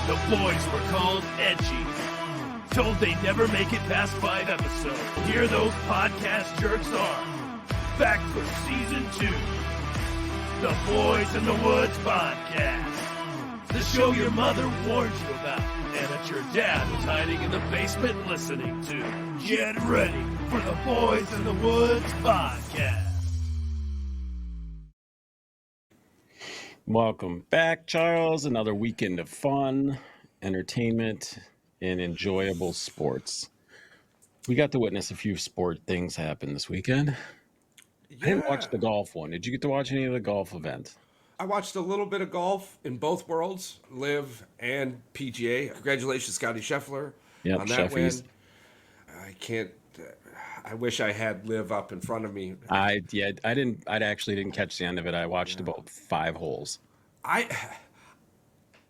The boys were called edgy. Told they'd never make it past 5 episodes. Here those podcast jerks are. Back for season 2. The Boys in the Woods podcast. The show your mother warned you about and that your dad was hiding in the basement listening to. Get ready for the Boys in the Woods podcast. Welcome back, Charles. Another weekend of fun, entertainment, and enjoyable sports. We got to witness a few sport things happen this weekend. Yeah. I didn't watch the golf one. Did you get to watch any of the golf events? I watched a little bit of golf in both worlds, LIV and PGA. Congratulations, Scotty Scheffler, on that Sheffies. win. I wish I had LIV up in front of me. I actually didn't catch the end of it. I watched about 5 holes.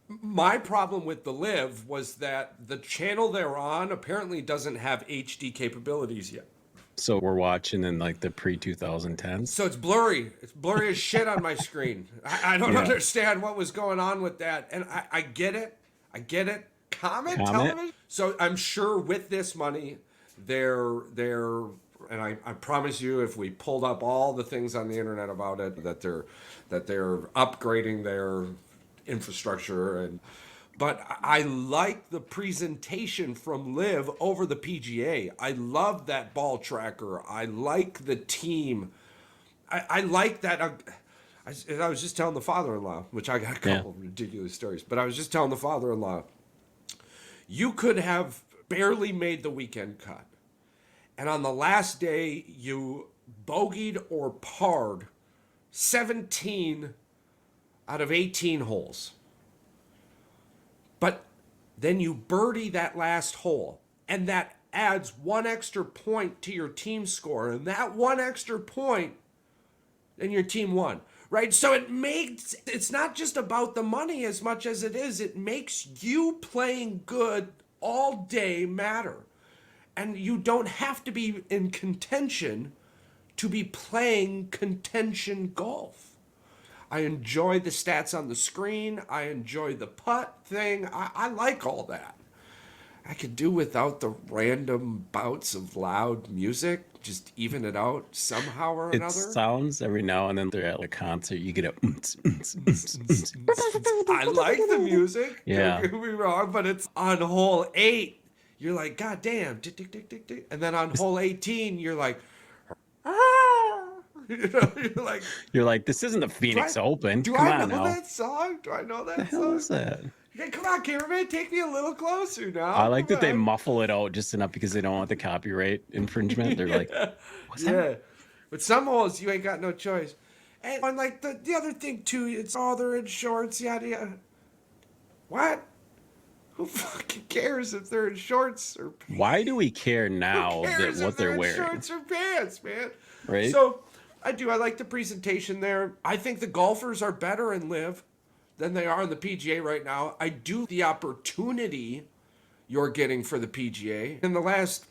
My problem with the LIV was that the channel they're on apparently doesn't have HD capabilities yet. So we're watching in like the pre-2010s. So it's blurry. It's blurry as shit on my screen. I don't understand what was going on with that. And I get it. Comet television. So I'm sure with this money, they're and I promise you, if we pulled up all the things on the internet about it, that they're upgrading their infrastructure. But I like the presentation from LIV over the PGA. I love that ball tracker. I like the team. I like that. I was just telling the father-in-law, which I got a couple of ridiculous stories, but I was just telling the father-in-law, you could have barely made the weekend cut. And on the last day, you bogeyed or parred 17 out of 18 holes. But then you birdie that last hole, and that adds 1 extra point to your team score. And that 1 extra point, then your team won, right? So it's not just about the money as much as it makes you playing good all day matter. And you don't have to be in contention to be playing contention golf. I enjoy the stats on the screen. I enjoy the putt thing. I like all that. I could do without the random bouts of loud music. Just even it out somehow or another. It sounds every now and then they're at a concert. You get a. I like the music. Yeah. Don't get me wrong, but it's on hole 8. You're like, God damn, tick, tick, tick, tick, tick. And then on hole 18, you're like, You're like, this isn't the Phoenix Open. Do Come I on know now. that song? Do I know that What the hell song? is that? Hey, come on, cameraman, take me a little closer now. I like Come that they on. muffle it out just enough because they don't want the copyright infringement. They're like, what's that? Yeah. But some holes, you ain't got no choice. And like the other thing, too, it's they're in shorts, yada, yada. What? Who fucking cares if they're in shorts or pants? Why do we care now Who cares that what if they're in wearing? shorts or pants, man? Right? So, I like the presentation there. I think the golfers are better in LIV than they are in the PGA right now. I do the opportunity you're getting for the PGA. In the last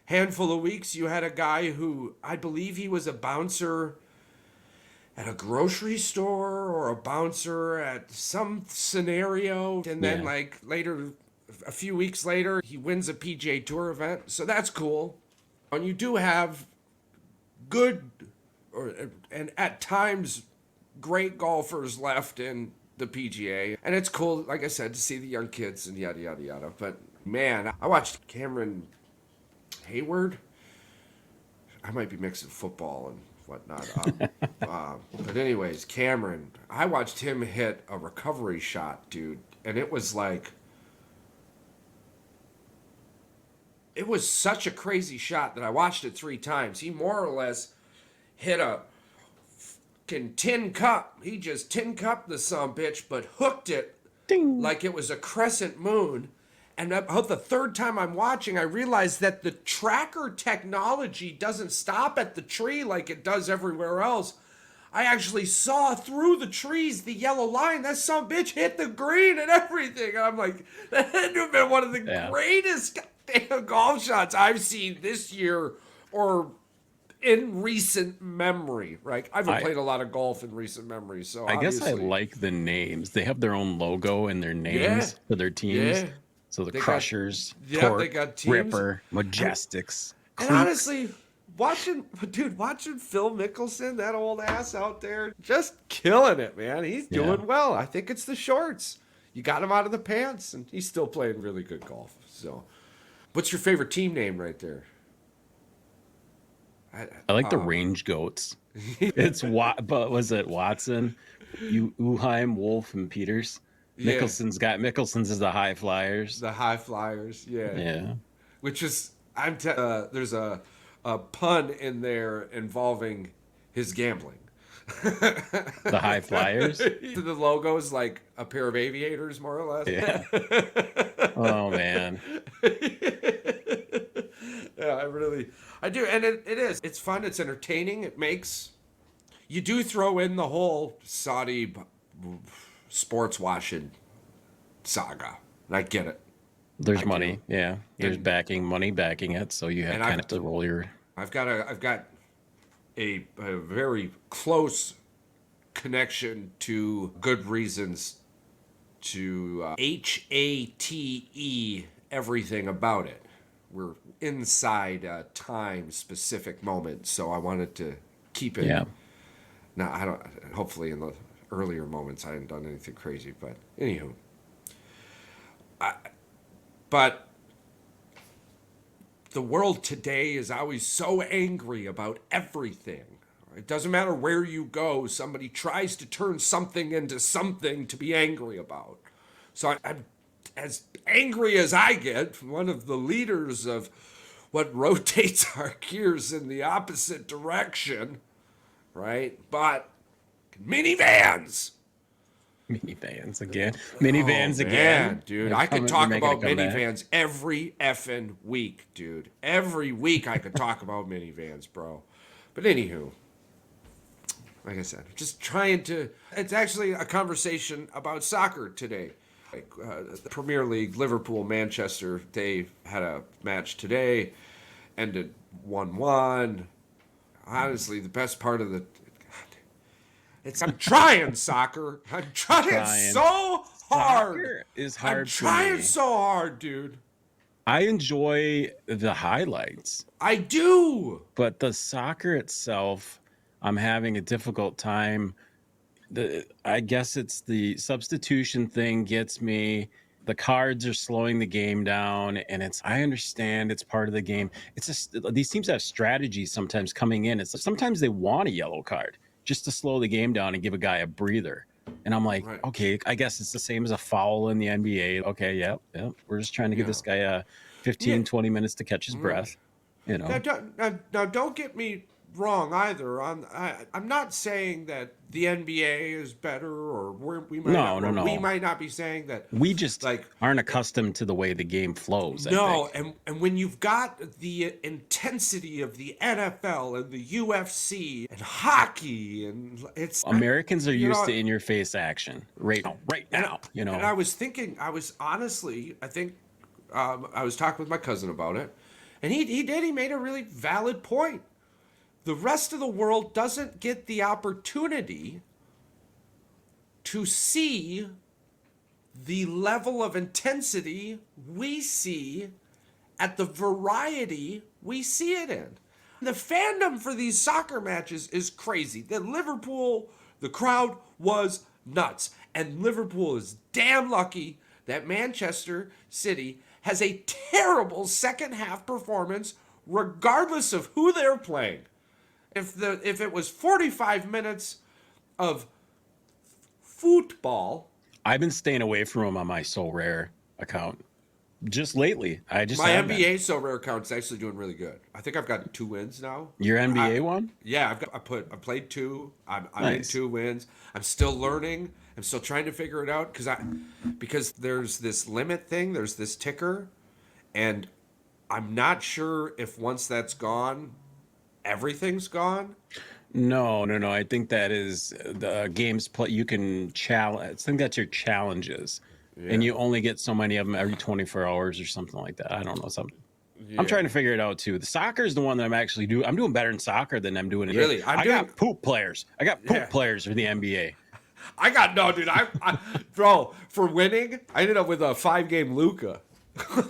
handful of weeks, you had a guy who, I believe he was a bouncer at a grocery store or a bouncer at some scenario. And then later, a few weeks later, he wins a PGA Tour event. So that's cool. And you do have good and at times great golfers left in the PGA. And it's cool, like I said, to see the young kids and yada, yada, yada. But man, I watched Cameron Hayward. I might be mixing football and whatnot. But anyways, Cameron, I watched him hit a recovery shot, dude. And it was like, it was such a crazy shot that I watched it 3 times. He more or less hit a fucking tin cup. He just tin cupped the sumbitch, but hooked it like it was a crescent moon. And about the 3rd time I'm watching, I realized that the tracker technology doesn't stop at the tree like it does everywhere else. I actually saw through the trees the yellow line. That sumbitch hit the green and everything. And I'm like, that had to have been one of the greatest goddamn golf shots I've seen this year or in recent memory, right? I haven't played a lot of golf in recent memory, so I guess I obviously, like the names. They have their own logo and their yeah, names for their teams. yeah. So the They got, Crushers, yeah, they Torque, got teams. Ripper, Majestics, And Klukes. honestly, watching Phil Mickelson, that old ass out there, just killing it, man. He's doing well. I think it's the shorts. You got him out of the pants, and he's still playing really good golf. So, what's your favorite team name right there? I like the Range Goats. It's but was it Watson, Uheim, Wolf, and Peters? Yeah, Mickelson's is the High Flyers. the High Flyers. Yeah, Yeah. which is there's a pun in there involving his gambling. The High Flyers. The logo is like a pair of aviators, more or less. Yeah. Oh man. Yeah, I do, and it is. It's fun. It's entertaining. You do throw in the whole Saudi sports washing saga, and I get it. There's I money. do. Yeah. There's money backing it. So you have kind of to roll your. I've got a very close connection to good reasons to HATE everything about it. We're inside a time specific moment, so I wanted to keep it. Yeah. Now I don't. Hopefully, in the earlier moments, I hadn't done anything crazy, but anywho. But the world today is always so angry about everything. It doesn't matter where you go, somebody tries to turn something into something to be angry about. So I'm as angry as I get, one of the leaders of what rotates our gears in the opposite direction, right? But minivans. Minivans again. Minivans again. Man, dude, I could talk about minivans every effing week, dude. Every week I could talk about minivans, bro. But anywho, like I said, just trying to. It's actually a conversation about soccer today. The Premier League, Liverpool, Manchester, they had a match today, ended 1-1. Honestly, the best part of I'm trying soccer. I'm trying so hard. Soccer is hard. I'm trying so hard, dude. I enjoy the highlights. I do. But the soccer itself, I'm having a difficult time. I guess it's the substitution thing gets me. The cards are slowing the game down, and I understand it's part of the game. It's just these teams have strategies sometimes coming in. Sometimes they want a yellow card just to slow the game down and give a guy a breather. And I'm like, right. Okay, I guess it's the same as a foul in the NBA. Okay, yeah. We're just trying to give this guy 20 minutes to catch his breath. You know. Now, don't get me wrong either. I'm not saying that the NBA is better, or we might not be saying that. We just aren't accustomed to the way the game flows. No, and when you've got the intensity of the NFL and the UFC and hockey, and Americans are used to in-your-face action right now. You know, and I was talking with my cousin about it, and he made a really valid point. The rest of the world doesn't get the opportunity to see the level of intensity we see at the variety we see it in. The fandom for these soccer matches is crazy. The crowd was nuts. And Liverpool is damn lucky that Manchester City has a terrible second half performance regardless of who they're playing. If it was 45 minutes of football, I've been staying away from them on my So Rare account just lately. My NBA So Rare account's actually doing really good. I think I've got 2 wins now. Your NBA one? Yeah, I played 2. I'm in 2 wins. I'm still learning. I'm still trying to figure it out because there's this limit thing. There's this ticker, and I'm not sure if once that's gone, everything's gone. No. I think that is the games play. You can challenge. I think that's your challenges, and you only get so many of them every 24 hours or something like that. I don't know something. I'm trying to figure it out too. The soccer is the one that I'm doing better in soccer than I'm doing in Really? I got poop players. I got poop players for the NBA. Bro, for winning, I ended up with a 5-game Luca.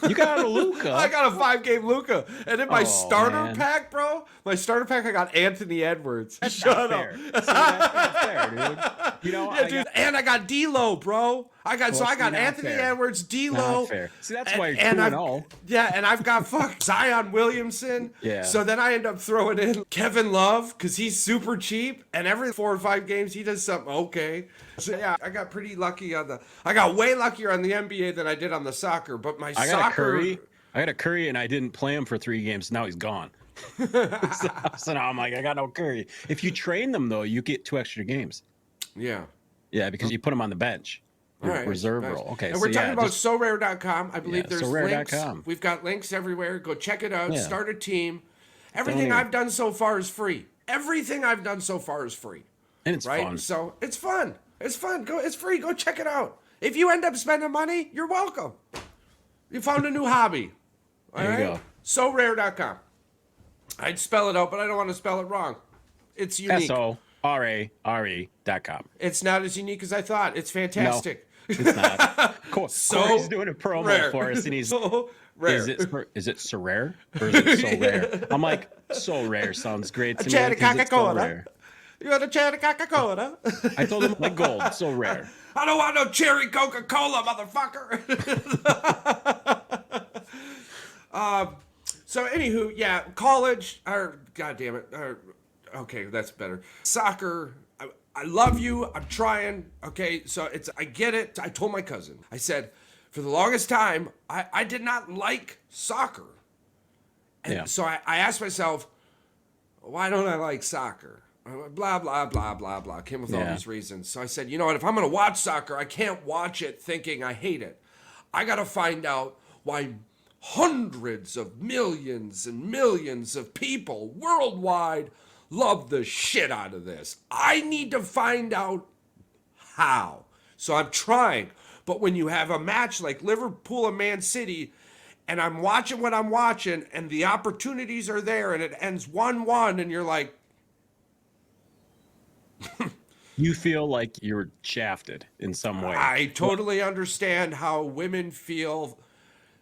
You got a Luca. I got a 5-game Luca. And in my starter man. pack, bro, I got Anthony Edwards. That's not fair. See, that's not fair, dude. You know, and I got D'Lo, bro. I got Anthony Edwards, D'Lo. Not fair. See, that's why you're 2-0. Yeah, and I've got Zion Williamson. Yeah. So then I end up throwing in Kevin Love because he's super cheap, and every 4 or 5 games he does something okay. So yeah, I got pretty lucky I got way luckier on the NBA than I did on the soccer. But I got a Curry, and I didn't play him for 3 games. Now he's gone. so now I'm like, I got no Curry. If you train them though, you get 2 extra games. Yeah. Yeah, because you put them on the bench. Right, reserve role. Okay. And we're talking about SoRare.com. I believe there's links. SoRare.com. We've got links everywhere. Go check it out. Yeah. Start a team. Everything I've done so far is free. Everything I've done so far is free. And it's fun. So it's fun. It's fun. It's free. Go check it out. If you end up spending money, you're welcome. You found a new hobby. There you go. SoRare.com. I'd spell it out, but I don't want to spell it wrong. It's unique. SoRare.com. It's not as unique as I thought. It's fantastic. No, it's not. Corey's doing a promo rare. for us, and he's so rare. Is it so rare or is it so rare? I'm like, so rare sounds great to me. Because it's so rare. You want a cherry Coca-Cola? I told him like gold, so rare. I don't want no cherry Coca-Cola, motherfucker. So anywho, yeah, college, or God damn it. Okay, that's better. Soccer, I love you. I'm trying. Okay, so I get it. I told my cousin, I said, for the longest time, I did not like soccer. And so I asked myself, why don't I like soccer? Blah, blah, blah, blah, blah. Came with all these reasons. So I said, you know what? If I'm going to watch soccer, I can't watch it thinking I hate it. I got to find out why hundreds of millions and millions of people worldwide love the shit out of this. I need to find out how. So I'm trying. But when you have a match like Liverpool and Man City, and I'm watching what I'm watching, and the opportunities are there, and it ends 1-1, and you're like, you feel like you're shafted in some way. I totally understand how women feel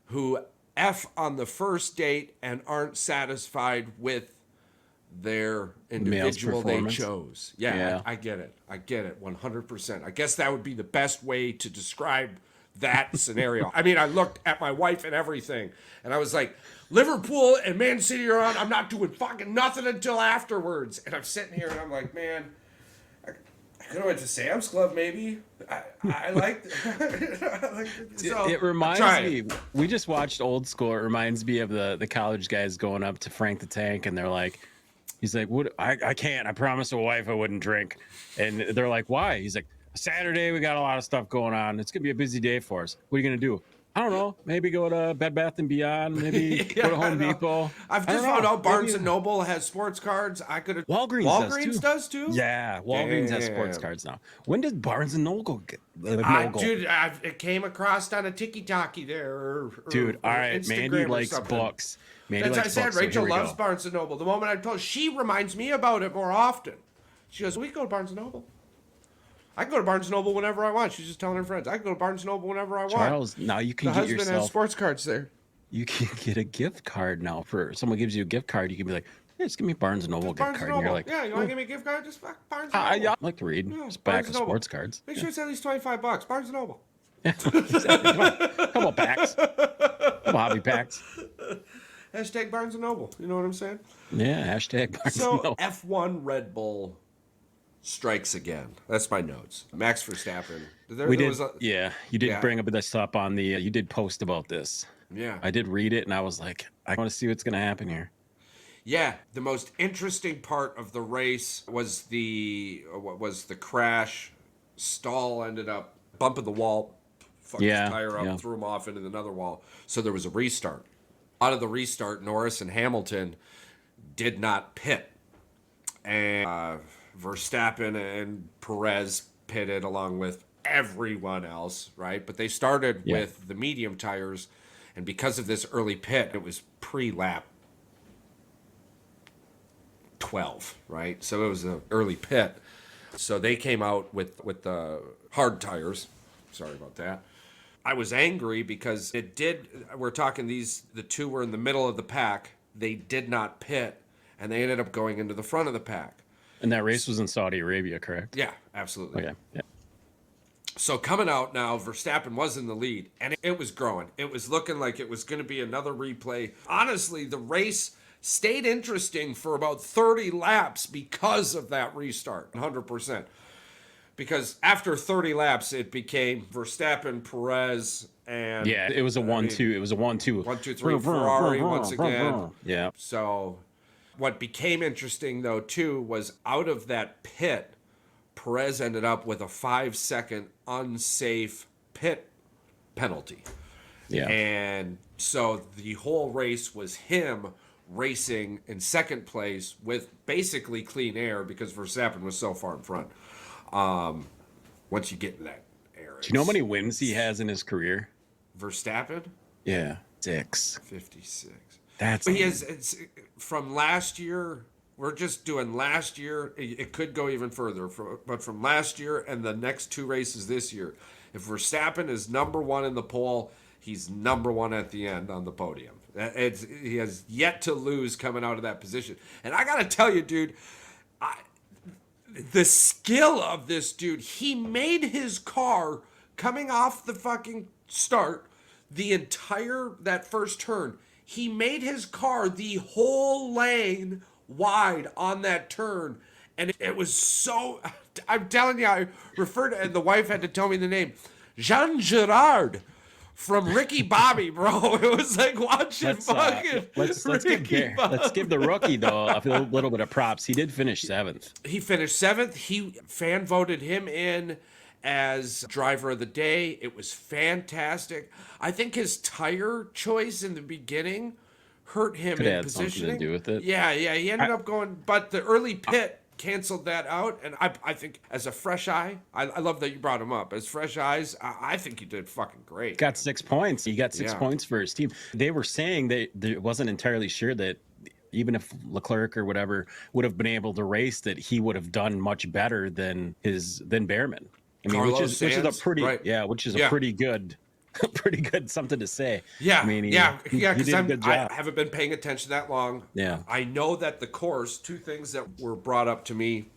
who F on the first date and aren't satisfied with their individual they chose. Yeah. I get it. I get it 100%. I guess that would be the best way to describe that scenario. I mean, I looked at my wife and everything, and I was like, Liverpool and Man City are on. I'm not doing fucking nothing until afterwards. And I'm sitting here and I'm like, man, I could have went to Sam's Club maybe. I like so, it reminds me, we just watched Old School. It reminds me of the college guys going up to Frank the Tank, and they're like, he's like, what? I can't. I promised a wife I wouldn't drink. And they're like, why? He's like, Saturday, we got a lot of stuff going on. It's going to be a busy day for us. What are you going to do? I don't know. Maybe go to Bed Bath & Beyond. Maybe go to Home Depot. I've just found out Barnes & Noble has sports cards. I could have. Walgreens does too? Yeah, Walgreens has sports cards now. When did Barnes & Noble get? Dude, it came across on a tiki-taki there. Dude, all right. Instagram Mandy likes books. That's what I said. Rachel loves Barnes & Noble. The moment I told her, she reminds me about it more often. She goes, we can go to Barnes & Noble. I can go to Barnes & Noble whenever I want. She's just telling her friends, I can go to Barnes & Noble whenever I want. Charles, now you can get yourself... The husband has sports cards there. You can get a gift card now. For someone gives you a gift card, you can be like, hey, just give me a Barnes & Noble gift card. And you're like, yeah, you want to give me a gift card? Just fuck Barnes & Noble. I like to read. Yeah, just back of sports cards. Make sure it's at least $25. Barnes & Noble. Yeah, exactly. Couple packs. Couple hobby packs. Hashtag Barnes & Noble. You know what I'm saying? Yeah, hashtag Barnes & Noble. F1 Red Bull strikes again. That's my notes. Max Verstappen. You did bring up this up on the. You did post about this. Yeah. I did read it, and I was like, I want to see what's going to happen here. Yeah, the most interesting part of the race was the crash. Stall ended up bumping the wall, fucked his tire up, threw him off into another wall. So there was a restart. Out of the restart, Norris and Hamilton did not pit, and Verstappen and Perez pitted along with everyone else, right? But they started with the medium tires, And because of this early pit, it was pre-lap 12, right? So it was an early pit. So they came out with the hard tires. Sorry about that. I was angry because we're talking the two were in the middle of the pack. They did not pit, and they ended up going into the front of the pack. And that race was in Saudi Arabia, correct? Yeah, absolutely. Okay. Yeah. So coming out now, Verstappen was in the lead, and it was growing. It was looking like it was going to be another replay. Honestly, the race stayed interesting for about 30 laps because of that restart, 100%. Because after 30 laps, it became Verstappen, Perez, and... Yeah, it was a 1-2. It was a 1-2. 1-2-3 Ferrari once again. Yeah. So what became interesting, though, too, was out of that pit, Perez ended up with a 5-second unsafe pit penalty. Yeah. And so the whole race was him racing in second place with basically clean air because Verstappen was so far in front. Once you get in that air. Do you know how many wins he has in his career? Verstappen? Yeah. 6. 56. That's... He has, it's from last year. We're just doing last year. It could go even further, but from last year and the next 2 races this year, if Verstappen is number 1 in the pole, he's number 1 at the end on the podium. He has yet to lose coming out of that position. And I got to tell you, dude, the skill of this dude, he made his car coming off the fucking start, that first turn, he made his car the whole lane wide on that turn, and it was so... I'm telling you, I referred to, and the wife had to tell me the name, Jean Girard from Ricky Bobby, bro. It was like watching let's give the rookie though a little bit of props. He did finish 7th. He finished 7th. Fan voted him in as driver of the day. It was fantastic. I think his tire choice in the beginning hurt him in positioning. Something to do with it. Yeah. He ended up going, but the early pit canceled that out. And I think as a fresh eye, I love that you brought him up. As fresh eyes, I think you did fucking great. Got 6 points. He got 6 points for his team. They were saying that they wasn't entirely sure that even if Leclerc or whatever would have been able to race, that he would have done much better than Behrman. I mean, which is a pretty pretty good. Pretty good something to say. Yeah, I mean, because I haven't been paying attention that long. Yeah. I know that the course, 2 things that were brought up to me.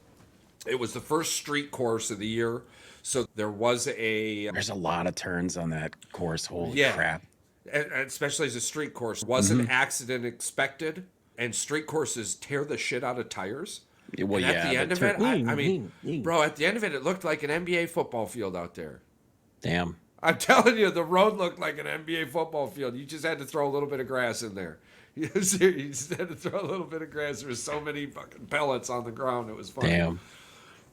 It was the first street course of the year. So there's a lot of turns on that course. Holy crap. And especially as a street course. Was an accident expected? And street courses tear the shit out of tires. Well, and at the end of it, I mean, bro, at the end of it looked like an NBA football field out there. Damn. I'm telling you, the road looked like an NBA football field. You just had to throw a little bit of grass in there. You just had to throw a little bit of grass. There was so many fucking pellets on the ground. It was fun. Damn.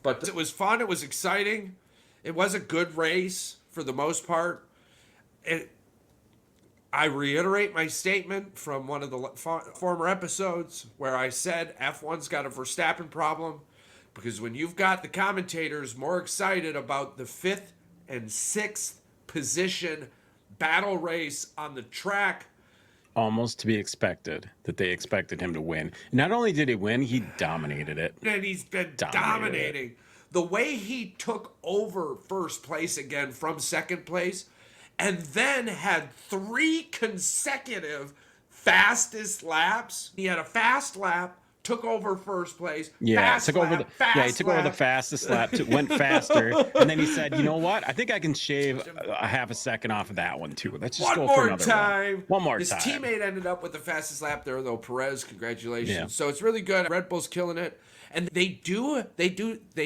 But it was fun. It was exciting. It was a good race for the most part. I reiterate my statement from one of the former episodes where I said F1's got a Verstappen problem, because when you've got the commentators more excited about the 5th and 6th position battle race on the track, almost to be expected that they expected him to win. Not only did he win, he dominated it. And he's been dominating. The way he took over first place again from second place, and then had 3 consecutive fastest laps. He had a fast lap, took over first place. Yeah, he took over the fastest lap, went faster, and then he said, "You know what? I think I can shave a half a second off of that one too. Let's just go for another one. One more time." His teammate ended up with the fastest lap there, though. Perez, congratulations. Yeah. So it's really good. Red Bull's killing it, and they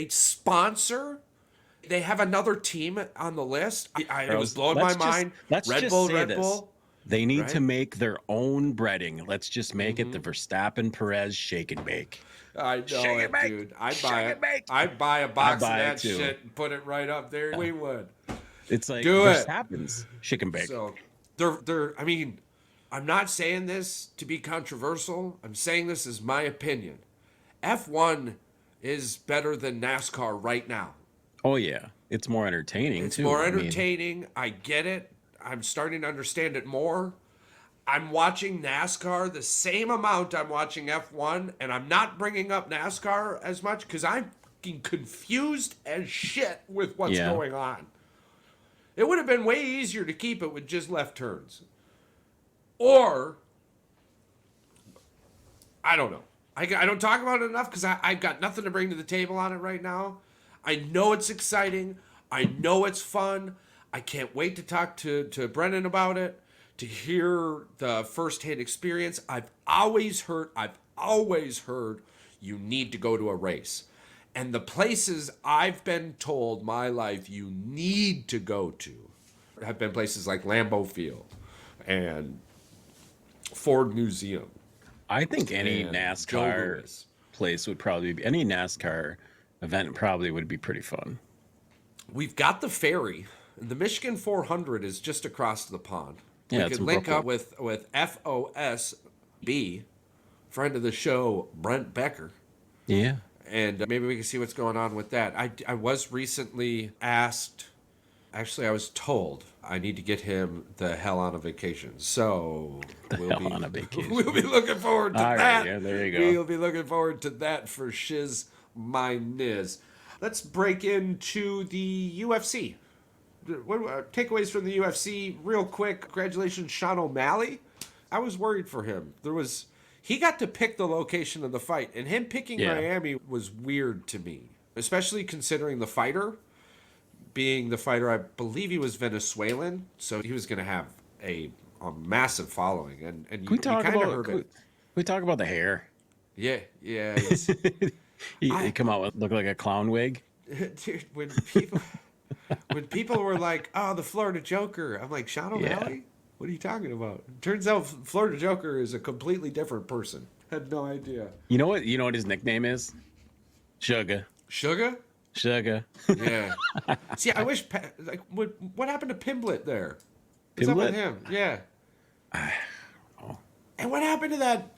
sponsor. They have another team on the list. It was blowing my mind. Red Bull. They need to make their own breading. Let's just make it the Verstappen Perez shake and bake. I know it, dude. I'd buy it. I'd buy a box of that shit and put it right up there. We would. It's like Verstappen's shake and bake. So I mean, I'm not saying this to be controversial. I'm saying this as my opinion. F1 is better than NASCAR right now. Oh yeah, it's more entertaining. It's more entertaining. I get it. I'm starting to understand it more. I'm watching NASCAR the same amount I'm watching F1, and I'm not bringing up NASCAR as much because I'm fucking confused as shit with what's going on. It would have been way easier to keep it with just left turns. Or, I don't know. I don't talk about it enough because I've got nothing to bring to the table on it right now. I know it's exciting. I know it's fun. I can't wait to talk to Brennan about it, to hear the first-hand experience. I've always heard you need to go to a race. And the places I've been told my life you need to go to have been places like Lambeau Field and Ford Museum. I think any NASCAR place would probably be, any NASCAR event probably would be pretty fun. We've got the ferry. The Michigan 400 is just across the pond. Yeah, we could link up with FOSB, friend of the show, Brent Becker. Yeah. And maybe we can see what's going on with that. I was recently asked, actually I was told, I need to get him the hell on a vacation. So on a vacation. We'll be looking forward to that. Right, yeah, there you go. We'll be looking forward to that for shiz my niz. Let's break into the UFC. What takeaways from the UFC real quick. Congratulations, Sean O'Malley. I was worried for him. He got to pick the location of the fight, and him picking Miami was weird to me, especially considering the fighter being the fighter. I believe he was Venezuelan, so he was going to have a massive following. And can we talk about the hair? Yeah. He come out with look like a clown wig. Dude, when people were like, "Oh, the Florida Joker," I'm like, "Sean O'Malley? Yeah. What are you talking about?" Turns out Florida Joker is a completely different person. Had no idea. You know what his nickname is? Sugar. Sugar? Sugar. Yeah. See, I wish what happened to Pimblett there? What's up with him? Yeah. And what happened to that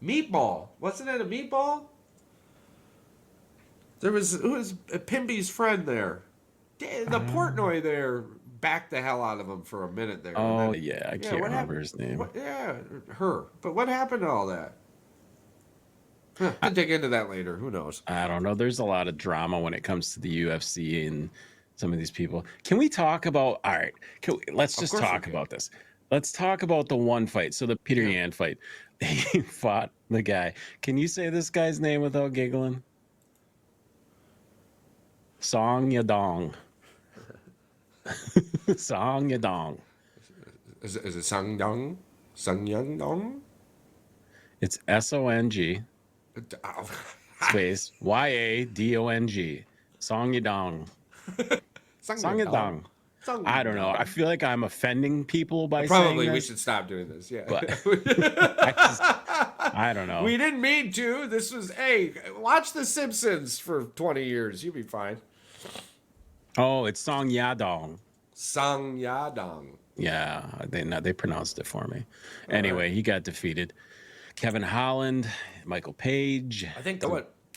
meatball? Wasn't it a meatball? Who was Pimby's friend there? The Portnoy there backed the hell out of him for a minute there. Oh, I can't remember his name. Her. But what happened to all that? I'll dig into that later. Who knows? I don't know. There's a lot of drama when it comes to the UFC and some of these people. Can we talk about, all right, let's just talk about this. Let's talk about the one fight. So the Peter Yan fight. He fought the guy. Can you say this guy's name without giggling? Song Yadong. Song Yadong. Is it Song Yong? Song Yadong? It's SONG space YADONG. Song Yadong. Song Yadong. I don't know. I feel like I'm offending people by saying Probably we should stop doing this. Yeah. But I don't know. We didn't mean to. This was, watch The Simpsons for 20 years. You'll be fine. Oh, it's Song Yadong. Song Yadong. Yeah, they pronounced it for me. Anyway, he got defeated. Kevin Holland, Michael Page. I think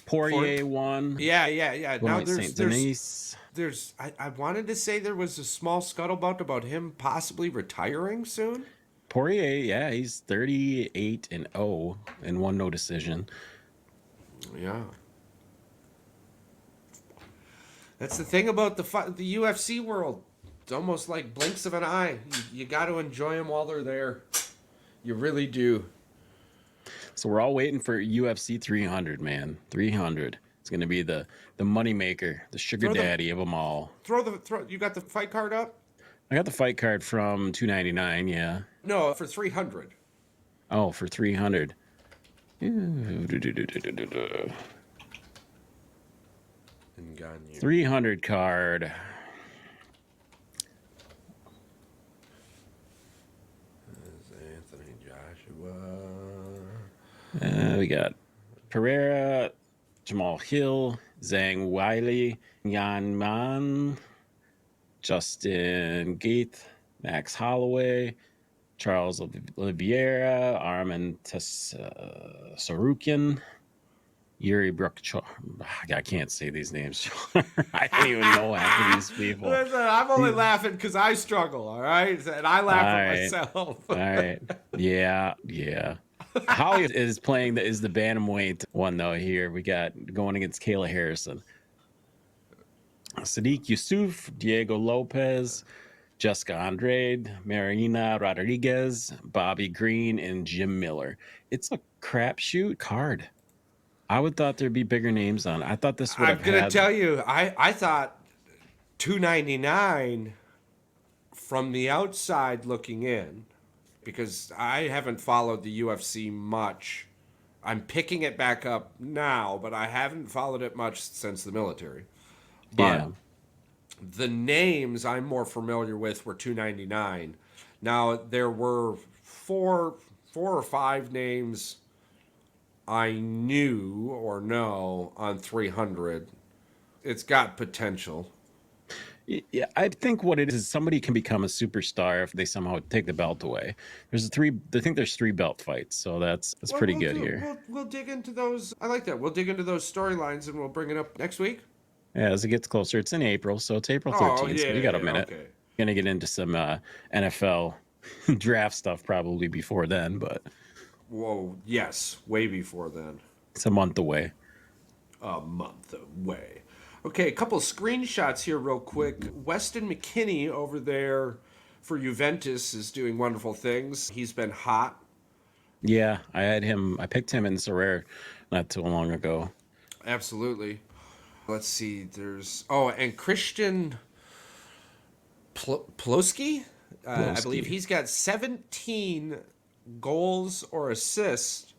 Poirier won. Yeah. Now Denis. I wanted to say there was a small scuttlebutt about him possibly retiring soon. Poirier, he's 38-0 and won no decision. Yeah. That's the thing about the UFC world. It's almost like blinks of an eye. You got to enjoy them while they're there. You really do. So we're all waiting for UFC 300, man. 300. It's going to be the moneymaker, the sugar daddy of them all. You got the fight card up? I got the fight card from $299, yeah. No, for 300. Oh, for 300. 300 card. Anthony Joshua. We got Pereira, Jamal Hill, Zhang Weili, Yan Man, Justin Gaeth, Max Holloway, Charles Oliveira, Armin Sarukian, Yuri Brukcho. I can't say these names. I don't even know half of these people. Listen, I'm only laughing because I struggle, all right? And I laugh at myself. All right. Yeah. Holly is playing is the bantamweight one though. Here we got going against Kayla Harrison, Sadiq Yusuf, Diego Lopez, Jessica Andrade, Marina Rodriguez, Bobby Green, and Jim Miller. It's a crapshoot card. I would thought there'd be bigger names on it. I thought this would have I'm going to had... tell you, I thought $299 from the outside looking in, because I haven't followed the UFC much. I'm picking it back up now, but I haven't followed it much since the military. But Yeah. the names I'm more familiar with were $299. Now, there were four or five names I knew or know on 300. It's got potential. Yeah, I think what it is somebody can become a superstar if they somehow take the belt away. I think there's 3 belt fights, so that's pretty good here. We'll dig into those. I like that. We'll dig into those storylines and we'll bring it up next week. Yeah, as it gets closer, it's in April, so it's April 13th. So you got a minute. Okay. Gonna get into some NFL draft stuff probably before then, but Whoa, yes, way before then. it's a month away. A month away. Okay, a couple of screenshots here real quick. Weston McKinney over there for Juventus is doing wonderful things. He's been hot. Yeah, I picked him in Sorare not too long ago. Absolutely. Let's see, and Christian Ploski? I believe he's got 17 goals or assists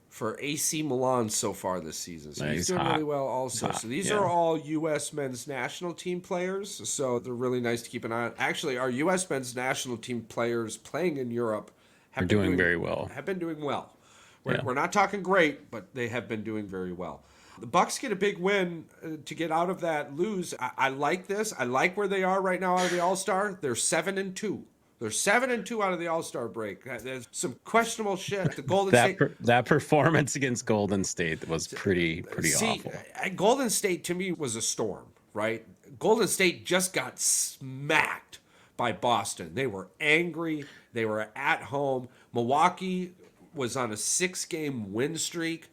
for AC Milan so far this season. So he's doing really well also. So these are all U.S. men's national team players. So they're really nice to keep an eye on. Actually, our U.S. men's national team players playing in Europe have been doing very well. We're not talking great, but they have been doing very well. The Bucks get a big win to get out of that lose. I like this. I like where they are right now out of the All-Star. They're 7-2. They're 7-2 out of the All-Star break. There's some questionable shit. The Golden State that performance against Golden State was pretty awful. Golden State to me was a storm, right? Golden State just got smacked by Boston. They were angry. They were at home. Milwaukee was on a 6-game win streak,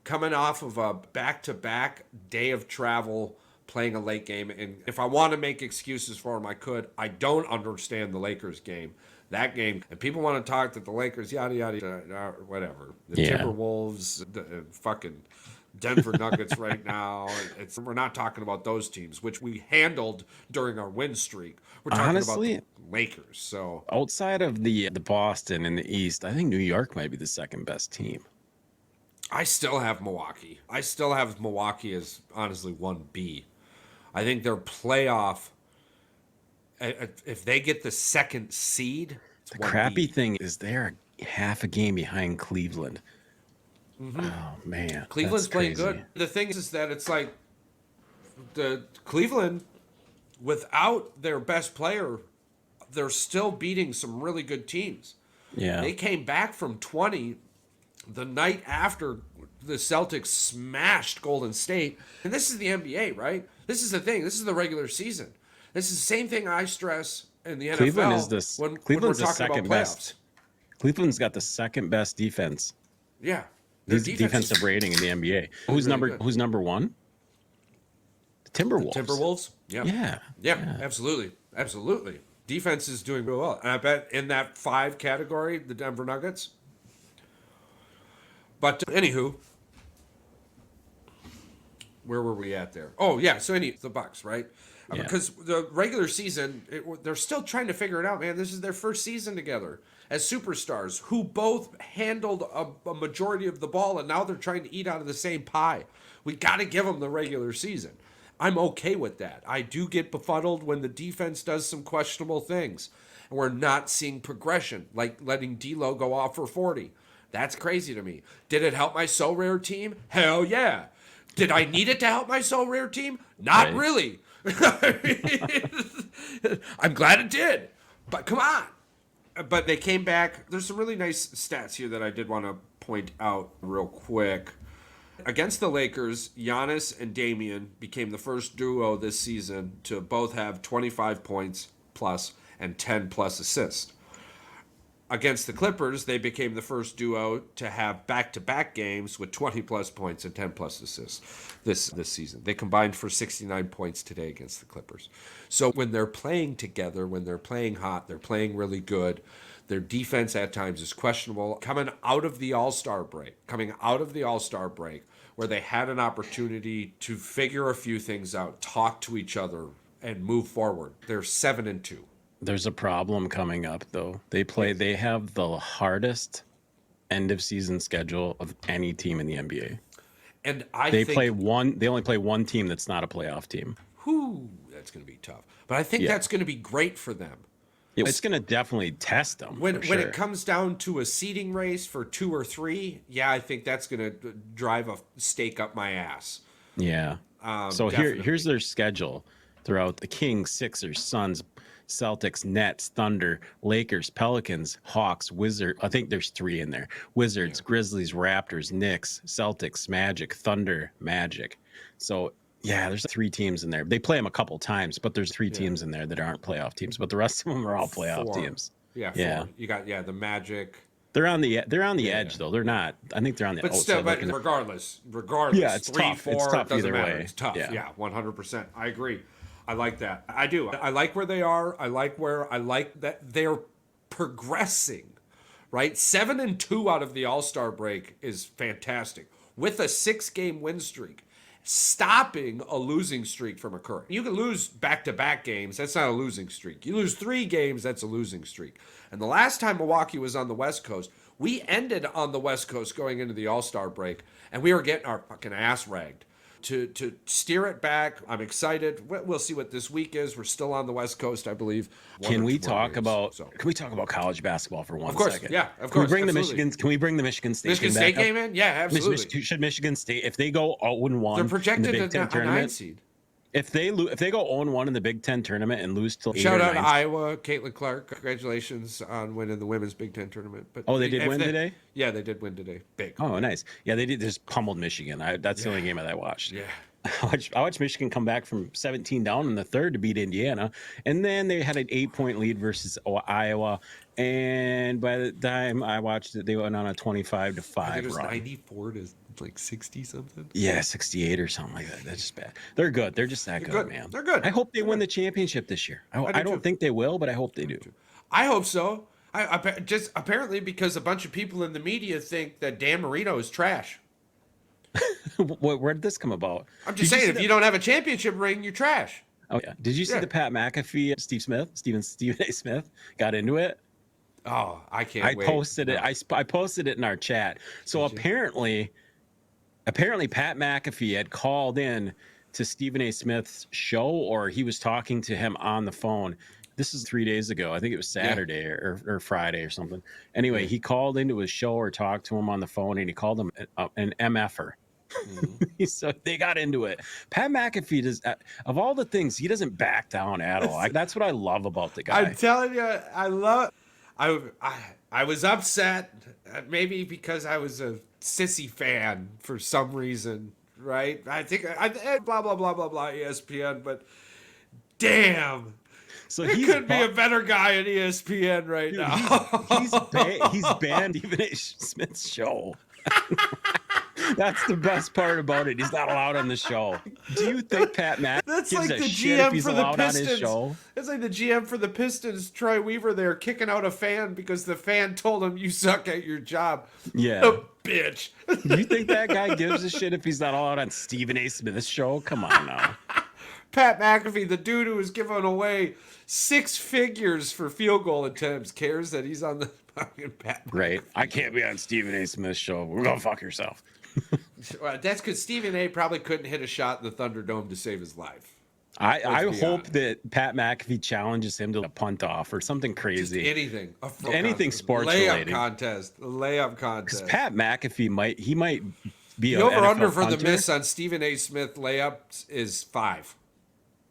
coming off of a back-to-back day of travel, playing a late game. And if I want to make excuses for them, I could. I don't understand the Lakers game. That game, and people want to talk that the Lakers, yada, yada, whatever. The Timberwolves, the fucking Denver Nuggets right now. We're not talking about those teams, which we handled during our win streak. We're talking about the Lakers. So outside of the Boston in the East, I think New York might be the second best team. I still have Milwaukee. I still have Milwaukee as honestly 1B. I think their playoff, if they get the second seed, the crappy thing is they're half a game behind Cleveland. Mm-hmm. Oh man, Cleveland's playing good. The thing is that it's like the Cleveland, without their best player, they're still beating some really good teams. Yeah, they came back from 20 the night after the Celtics smashed Golden State. And this is the NBA, right? This is the thing. This is the regular season. This is the same thing I stress in the NFL. Cleveland's the second best. Cleveland's got the second best defense. Yeah. Defensive rating in the NBA. Who's number one? The Timberwolves. The Timberwolves? Yeah, absolutely. Defense is doing real well. And I bet in that 5 category, the Denver Nuggets. But anywho, where were we at there? Oh yeah, so the Bucks, right? Yeah. Because the regular season, they're still trying to figure it out, man. This is their first season together as superstars who both handled a majority of the ball, and now they're trying to eat out of the same pie. We got to give them the regular season. I'm okay with that. I do get befuddled when the defense does some questionable things, and we're not seeing progression, like letting D'Lo go off for 40. That's crazy to me. Did it help my So Rare team? Hell yeah. Did I need it to help my So Rare team? Not really. I'm glad it did. But come on. But they came back. There's some really nice stats here that I did want to point out real quick. Against the Lakers, Giannis and Damian became the first duo this season to both have 25 points plus and 10 plus assists. Against the Clippers, they became the first duo to have back-to-back games with 20 plus points and 10 plus assists this season. They combined for 69 points today against the Clippers. So when they're playing together, when they're playing hot, they're playing really good. Their defense at times is questionable. Coming out of the All-Star break, where they had an opportunity to figure a few things out, talk to each other, and move forward, they're 7-2. There's a problem coming up, though. They have the hardest end of season schedule of any team in the NBA. And they only play one team that's not a playoff team. That's going to be tough. But I think that's going to be great for them. It's going to definitely test them. When it comes down to a seeding race for 2 or 3, I think that's going to drive a stake up my ass. Yeah. So here's their schedule throughout: the Kings, Sixers, Suns, Celtics, Nets, Thunder, Lakers, Pelicans, Hawks, Wizards. I think there's 3 in there. Wizards, Grizzlies, Raptors, Knicks, Celtics, Magic, Thunder, Magic. So there's 3 teams in there. They play them a couple times, but there's 3 teams in there that aren't playoff teams. But the rest of them are all playoff 4. teams. 4. You got the Magic. They're on the edge though. They're not. I think they're on the but outside. Still, but regardless, it's 3, tough. 4, It's tough doesn't either matter. way. It's tough. Yeah, 100%. I agree. I like that. I do. I like where they are. I like that they're progressing, right? 7-2 out of the All-Star break is fantastic. With a 6-game win streak, stopping a losing streak from occurring. You can lose back-to-back games. That's not a losing streak. You lose 3 games, that's a losing streak. And the last time Milwaukee was on the West Coast, we ended on the West Coast going into the All-Star break, and we were getting our fucking ass ragged. To steer it back, I'm excited. We'll see what this week is. We're still on the West Coast, I believe. Can we talk about college basketball for one second? Yeah, of course. Can we bring the Michigan State game in? Yeah, absolutely. Should Michigan State, if they go 0-1, they're projected in the Big Ten a 9 tournament, seed. If they go 0-1 in the Big Ten tournament and lose till 8 shout or out 9, to Iowa, Caitlin Clark. Congratulations on winning the women's Big Ten tournament. But they did win today? Yeah, they did win today. Big. Oh, nice. Yeah, they did. Just pummeled Michigan. That's the only game that I watched. Yeah. I watched Michigan come back from 17 down in the third to beat Indiana, and then they had an 8-point lead versus Iowa. And by the time I watched it, they went on a 25-5 run. It was 94 to like 60 something. Yeah, 68 or something like that. That's just bad. They're good. They're just that good, man. They're good. I hope they win the championship this year. I don't think they will, but I hope they do. I hope so. I just apparently because a bunch of people in the media think that Dan Marino is trash. Where did this come about? I'm just saying, if you don't have a championship ring, you're trash. Oh yeah. Did you see the Pat McAfee, Stephen A. Smith got into it? Oh, I can't wait. Posted it. I posted it in our chat. So apparently Pat McAfee had called in to Stephen A. Smith's show, or he was talking to him on the phone. This is 3 days ago. I think it was Saturday or Friday or something. Anyway, he called into his show or talked to him on the phone, and he called him an MFer. Mm-hmm. So they got into it. Pat McAfee does, of all the things, he doesn't back down at all. That's what I love about the guy. I'm telling you, I was upset, maybe because I was a sissy fan for some reason, right? I think blah blah blah blah blah ESPN, but damn. So he could be a better guy at ESPN right now. He's banned Stephen A. Smith's show. That's the best part about it. He's not allowed on the show. Do you think Pat McAfee gives a shit if he's allowed on his show? It's like the GM for the Pistons, Troy Weaver, there kicking out a fan because the fan told him you suck at your job. Yeah. A bitch. Do you think that guy gives a shit if he's not allowed on Stephen A. Smith's show? Come on now. Pat McAfee, the dude who was giving away 6 figures for field goal attempts, cares that he's on the fucking Pat McAfee. Right. I can't be on Stephen A. Smith's show. We're going to fuck yourself. Well, that's because Stephen A. probably couldn't hit a shot in the Thunderdome to save his life. I hope that Pat McAfee challenges him to a punt off or something crazy. Just anything. Anything sports related. Layup contest. Because Pat McAfee might be the over-under for punter. the miss on Stephen A. Smith layups is 5.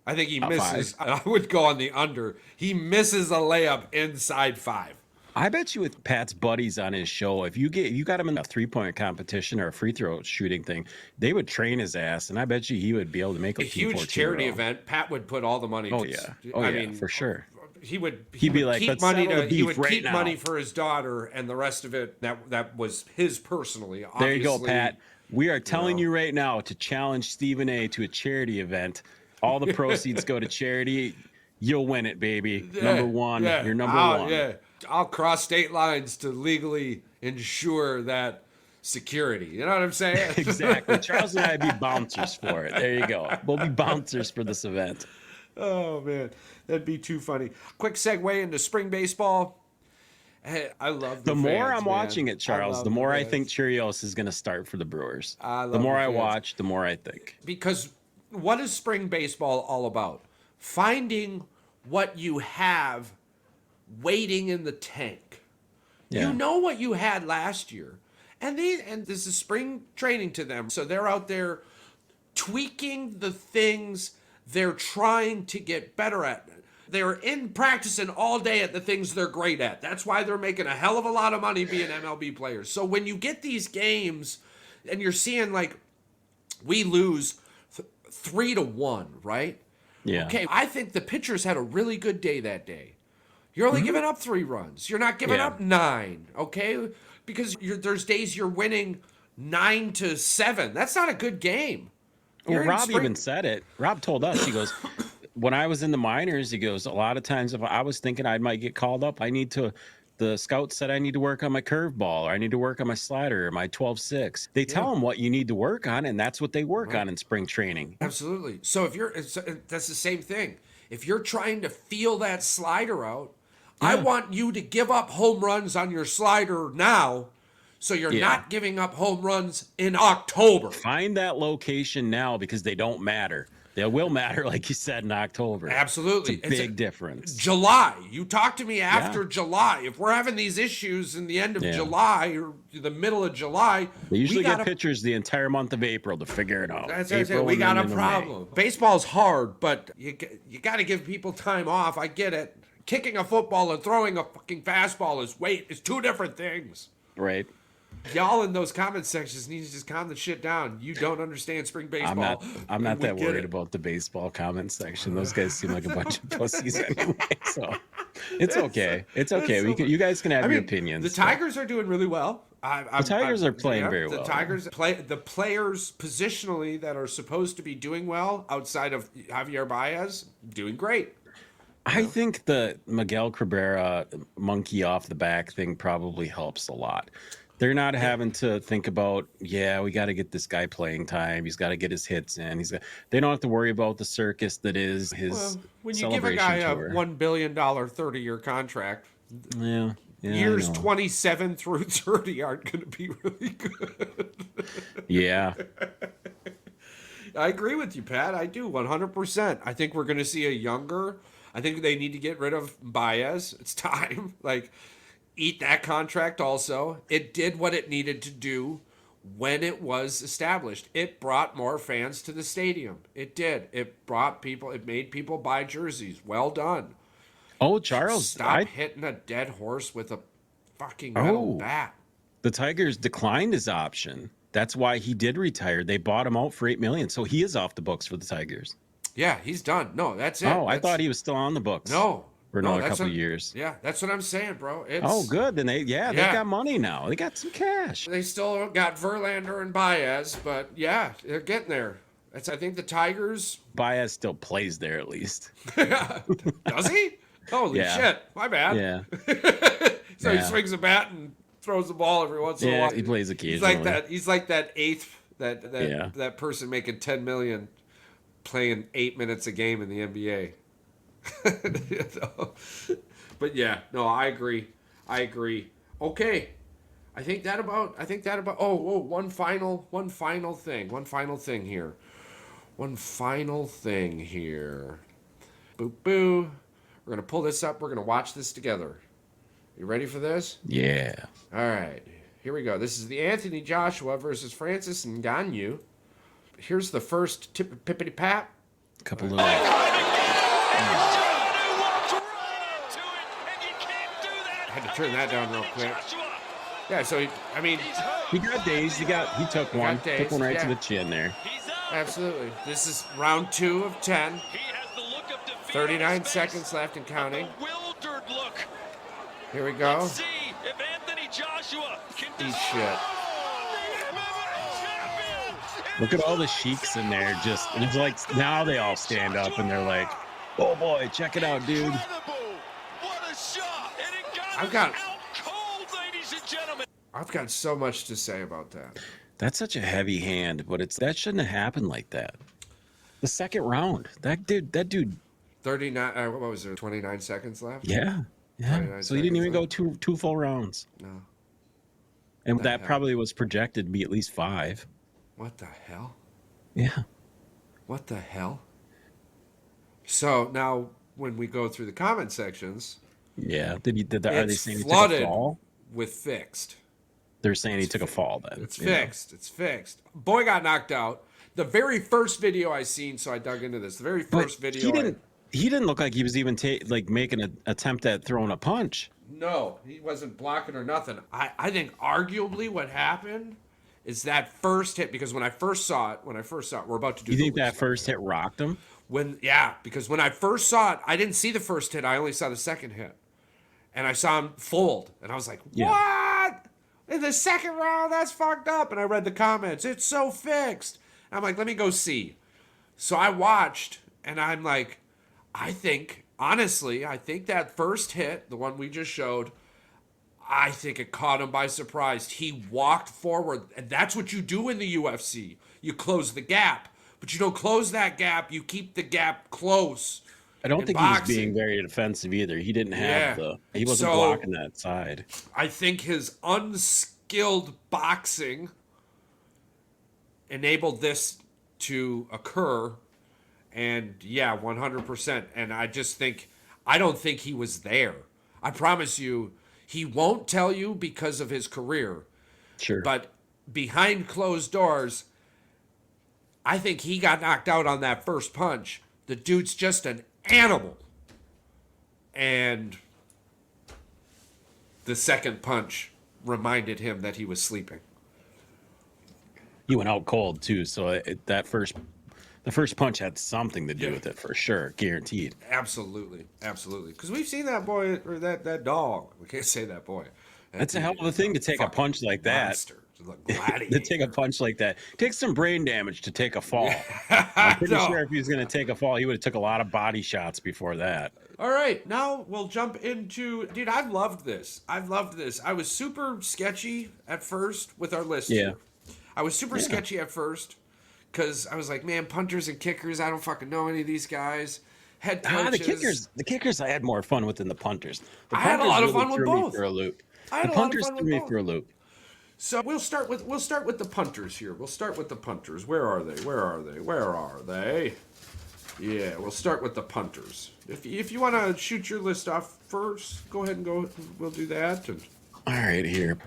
I think he misses. 5. I would go on the under. He misses a layup inside 5. I bet you with Pat's buddies on his show, if you got him in a 3-point competition or a free throw shooting thing, they would train his ass, and I bet you he would be able to make A huge charity event, Pat would put all the money. Oh yeah, I mean, for sure. He'd be would like, keep "Let's money settle the he beef would right keep now." money for his daughter, and the rest of it that was his personally. There you go, Obviously, Pat. We are telling know. you right now to challenge Stephen A to a charity event. All the proceeds go to charity. You'll win it, baby. Number one. Yeah. You're number one. Yeah, I'll cross state lines to legally ensure that security. You know what I'm saying? Exactly. Charles and I be bouncers for it. There you go. We'll be bouncers for this event. Oh man, that'd be too funny. Quick segue into spring baseball. Hey, I love The more fans, I'm man. watching it, Charles, the more I fans. think Cheerios is going to start for the Brewers. I love the more the I fans. watch, the more I think. Because what is spring baseball all about? Finding what you have waiting in the tank. Yeah. You know what you had last year. And this is spring training to them. So they're out there tweaking the things they're trying to get better at. They're in practicing all day at the things they're great at. That's why they're making a hell of a lot of money being MLB players. So when you get these games and you're seeing like we lose 3-1, right? Yeah. Okay, I think the pitchers had a really good day that day. You're only giving up 3 runs. You're not giving Yeah. up 9, okay? Because there's days you're winning 9-7. That's not a good game. Well, You're in Rob spring- even said it. Rob told us, he goes, when I was in the minors, he goes, a lot of times if I was thinking I might get called up, the scouts said I need to work on my curveball, or I need to work on my slider, or my 12-6. They tell them what you need to work on, and that's what they work on in spring training. Absolutely. So that's the same thing. If you're trying to feel that slider out, I want you to give up home runs on your slider now, so you're not giving up home runs in October. Find that location now because they don't matter. They will matter, like you said, in October. Absolutely. It's a big difference. July. You talk to me after July. If we're having these issues in the end of July or the middle of July, They usually get pitchers the entire month of April to figure it out. That's April we and got then a into problem. May. Baseball's hard, but you got to give people time off. I get it. Kicking a football and throwing a fucking fastball is 2 different things. Right. Y'all in those comment sections need to just calm the shit down. You don't understand spring baseball. I'm not We that get worried it. about the baseball comment section. Those guys seem like a bunch of pussies anyway. So it's okay. It's okay. You guys can have your opinions. The Tigers are doing really well. The Tigers are playing very well. The Tigers the players positionally that are supposed to be doing well outside of Javier Baez doing great. I think the Miguel Cabrera monkey off the back thing probably helps a lot. They're not having to think about, we got to get this guy playing time. He's got to get his hits in. They don't have to worry about the circus that is his When you give a celebration guy tour. a $1 billion 30-year contract, Yeah, years I know. 27 through 30 aren't going to be really good. Yeah. I agree with you, Pat. I do 100%. I think we're going to see I think they need to get rid of Baez. It's time. Eat that contract also. It did what it needed to do when it was established. It brought more fans to the stadium. It did. It made people buy jerseys. Well done. Oh, Charles. Stop hitting a dead horse with a fucking metal bat. The Tigers declined his option. That's why he did retire. They bought him out for $8 million. So he is off the books for the Tigers. Yeah, he's done. No, that's it. I thought he was still on the books. No. For No, another that's couple what- of years. Yeah, that's what I'm saying, bro. Good. Then they got money now. They got some cash. They still got Verlander and Baez, but yeah, they're getting there. I think the Tigers. Baez still plays there at least. Does he? Holy Yeah. shit! My bad. Yeah. So he swings a bat and throws the ball every once in a Yeah, while. he plays occasionally. He's like that eighth that person making $10 million playing 8 minutes a game in the NBA. You know? But yeah, no, I agree. Okay. I think that about one final thing here. Boo boo. We're gonna pull this up, we're gonna watch this together. You ready for this? Yeah. All right. Here we go. This is the Anthony Joshua versus Francis Ngannou. Here's the first pippity pap. Couple little. had to turn that down real quick. Yeah, so he got dazed. He took one. Took one right to the chin there. Absolutely. This is round 2 of 10. 39 seconds left and counting. Here we go. Eat shit. Look at all the sheiks in there. It's like now they all stand up and they're like, "Oh boy, check it out, dude." I've got so much to say about that. That's such a heavy hand, but that shouldn't have happened like that. The second round, that dude. 39. What was there? 29 seconds left. Yeah. So he didn't even go two full rounds. No. And that probably was projected to be at least 5. What the hell? Yeah. What the hell? So now, when we go through the comment sections, are they saying he took a fall? With fixed. They're saying he took a fall then. It's fixed. It's fixed. Boy got knocked out. The very first video I seen, so I dug into this. The very first video. He didn't look like he was even making an attempt at throwing a punch. No, he wasn't blocking or nothing. I think arguably what happened is that first hit, because when I first saw it, we're about to do. You think that first hit rocked him? Because when I first saw it, I didn't see the first hit. I only saw the second hit. And I saw him fold. And I was like, what? In the second round? That's fucked up. And I read the comments. It's so fixed. And I'm like, let me go see. So I watched, and I'm like, I think that first hit, the one we just showed, I think it caught him by surprise. He walked forward. And that's what you do in the UFC. You close the gap. But you don't close that gap. You keep the gap close. I don't think he was being very defensive either. He didn't have he wasn't blocking that side. I think his unskilled boxing enabled this to occur. And 100%. And I don't think he was there. I promise you, he won't tell you because of his career. Sure. But behind closed doors, I think he got knocked out on that first punch. The dude's just an animal. And the second punch reminded him that he was sleeping. He went out cold too, so the first punch had something to do with it for sure, guaranteed. Absolutely. Because we've seen that boy, or that dog. We can't say that boy. That's a hell of a thing to take a punch like that. Monster. To take a punch like that. Takes some brain damage to take a fall. I'm pretty sure if he was going to take a fall, he would have took a lot of body shots before that. All right, now we'll jump into... Dude, I've loved this. I was super sketchy at first with our list. Yeah. I was super sketchy at first because I was like, man, punters and kickers, I don't fucking know any of these guys. Head coaches. The kickers I had more fun with than the punters. I had a lot of fun with both. The punters threw me for a loop. So we'll start with the punters here. We'll start with the punters. Where are they? Yeah, we'll start with the punters. If you want to shoot your list off first, go ahead and go. We'll do that. All right, here.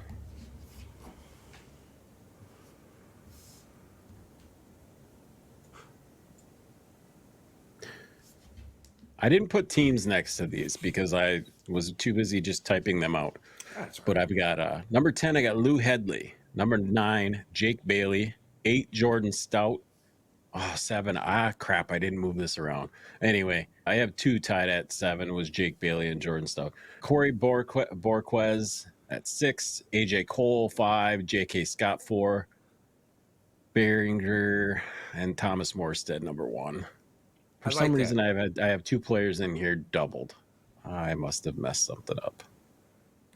I didn't put teams next to these because I was too busy just typing them out. That's right. But I've got number 10, I got Lou Headley. Number 9, Jake Bailey. 8, Jordan Stout. 7, crap, I didn't move this around. Anyway, I have 2 tied at 7, was Jake Bailey and Jordan Stout. Corey Borquez at 6, AJ Cole 5, JK Scott 4, Behringer, and Thomas Morstead number 1. For some reason, I have 2 players in here doubled. I must have messed something up.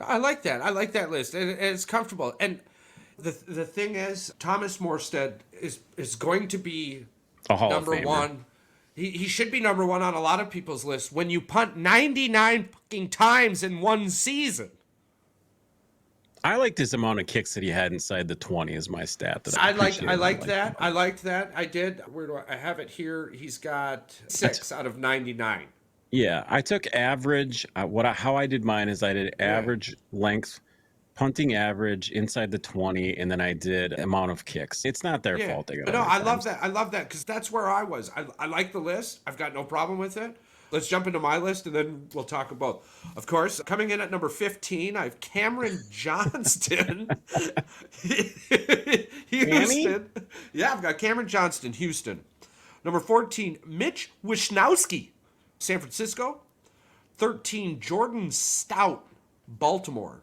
I like that. I like that list, and it's comfortable. And the thing is, Thomas Morstead is going to be number 1. He should be number 1 on a lot of people's lists. When you punt 99 fucking times in one season. I like this amount of kicks that he had inside the 20 is my stat. I liked that. I did. Where do I have it here? He's got 6 out of 99. Yeah, I took average. How I did mine is I did average length, punting average inside the 20, and then I did amount of kicks. It's not their fault. They got I love that. I love that because that's where I was. I like the list. I've got no problem with it. Let's jump into my list, and then we'll talk about. Of course, coming in at number 15, I have Cameron Johnston. Houston. Yeah, I've got Cameron Johnston, Houston. Number 14, Mitch Wishnowsky, San Francisco. 13, Jordan Stout, Baltimore.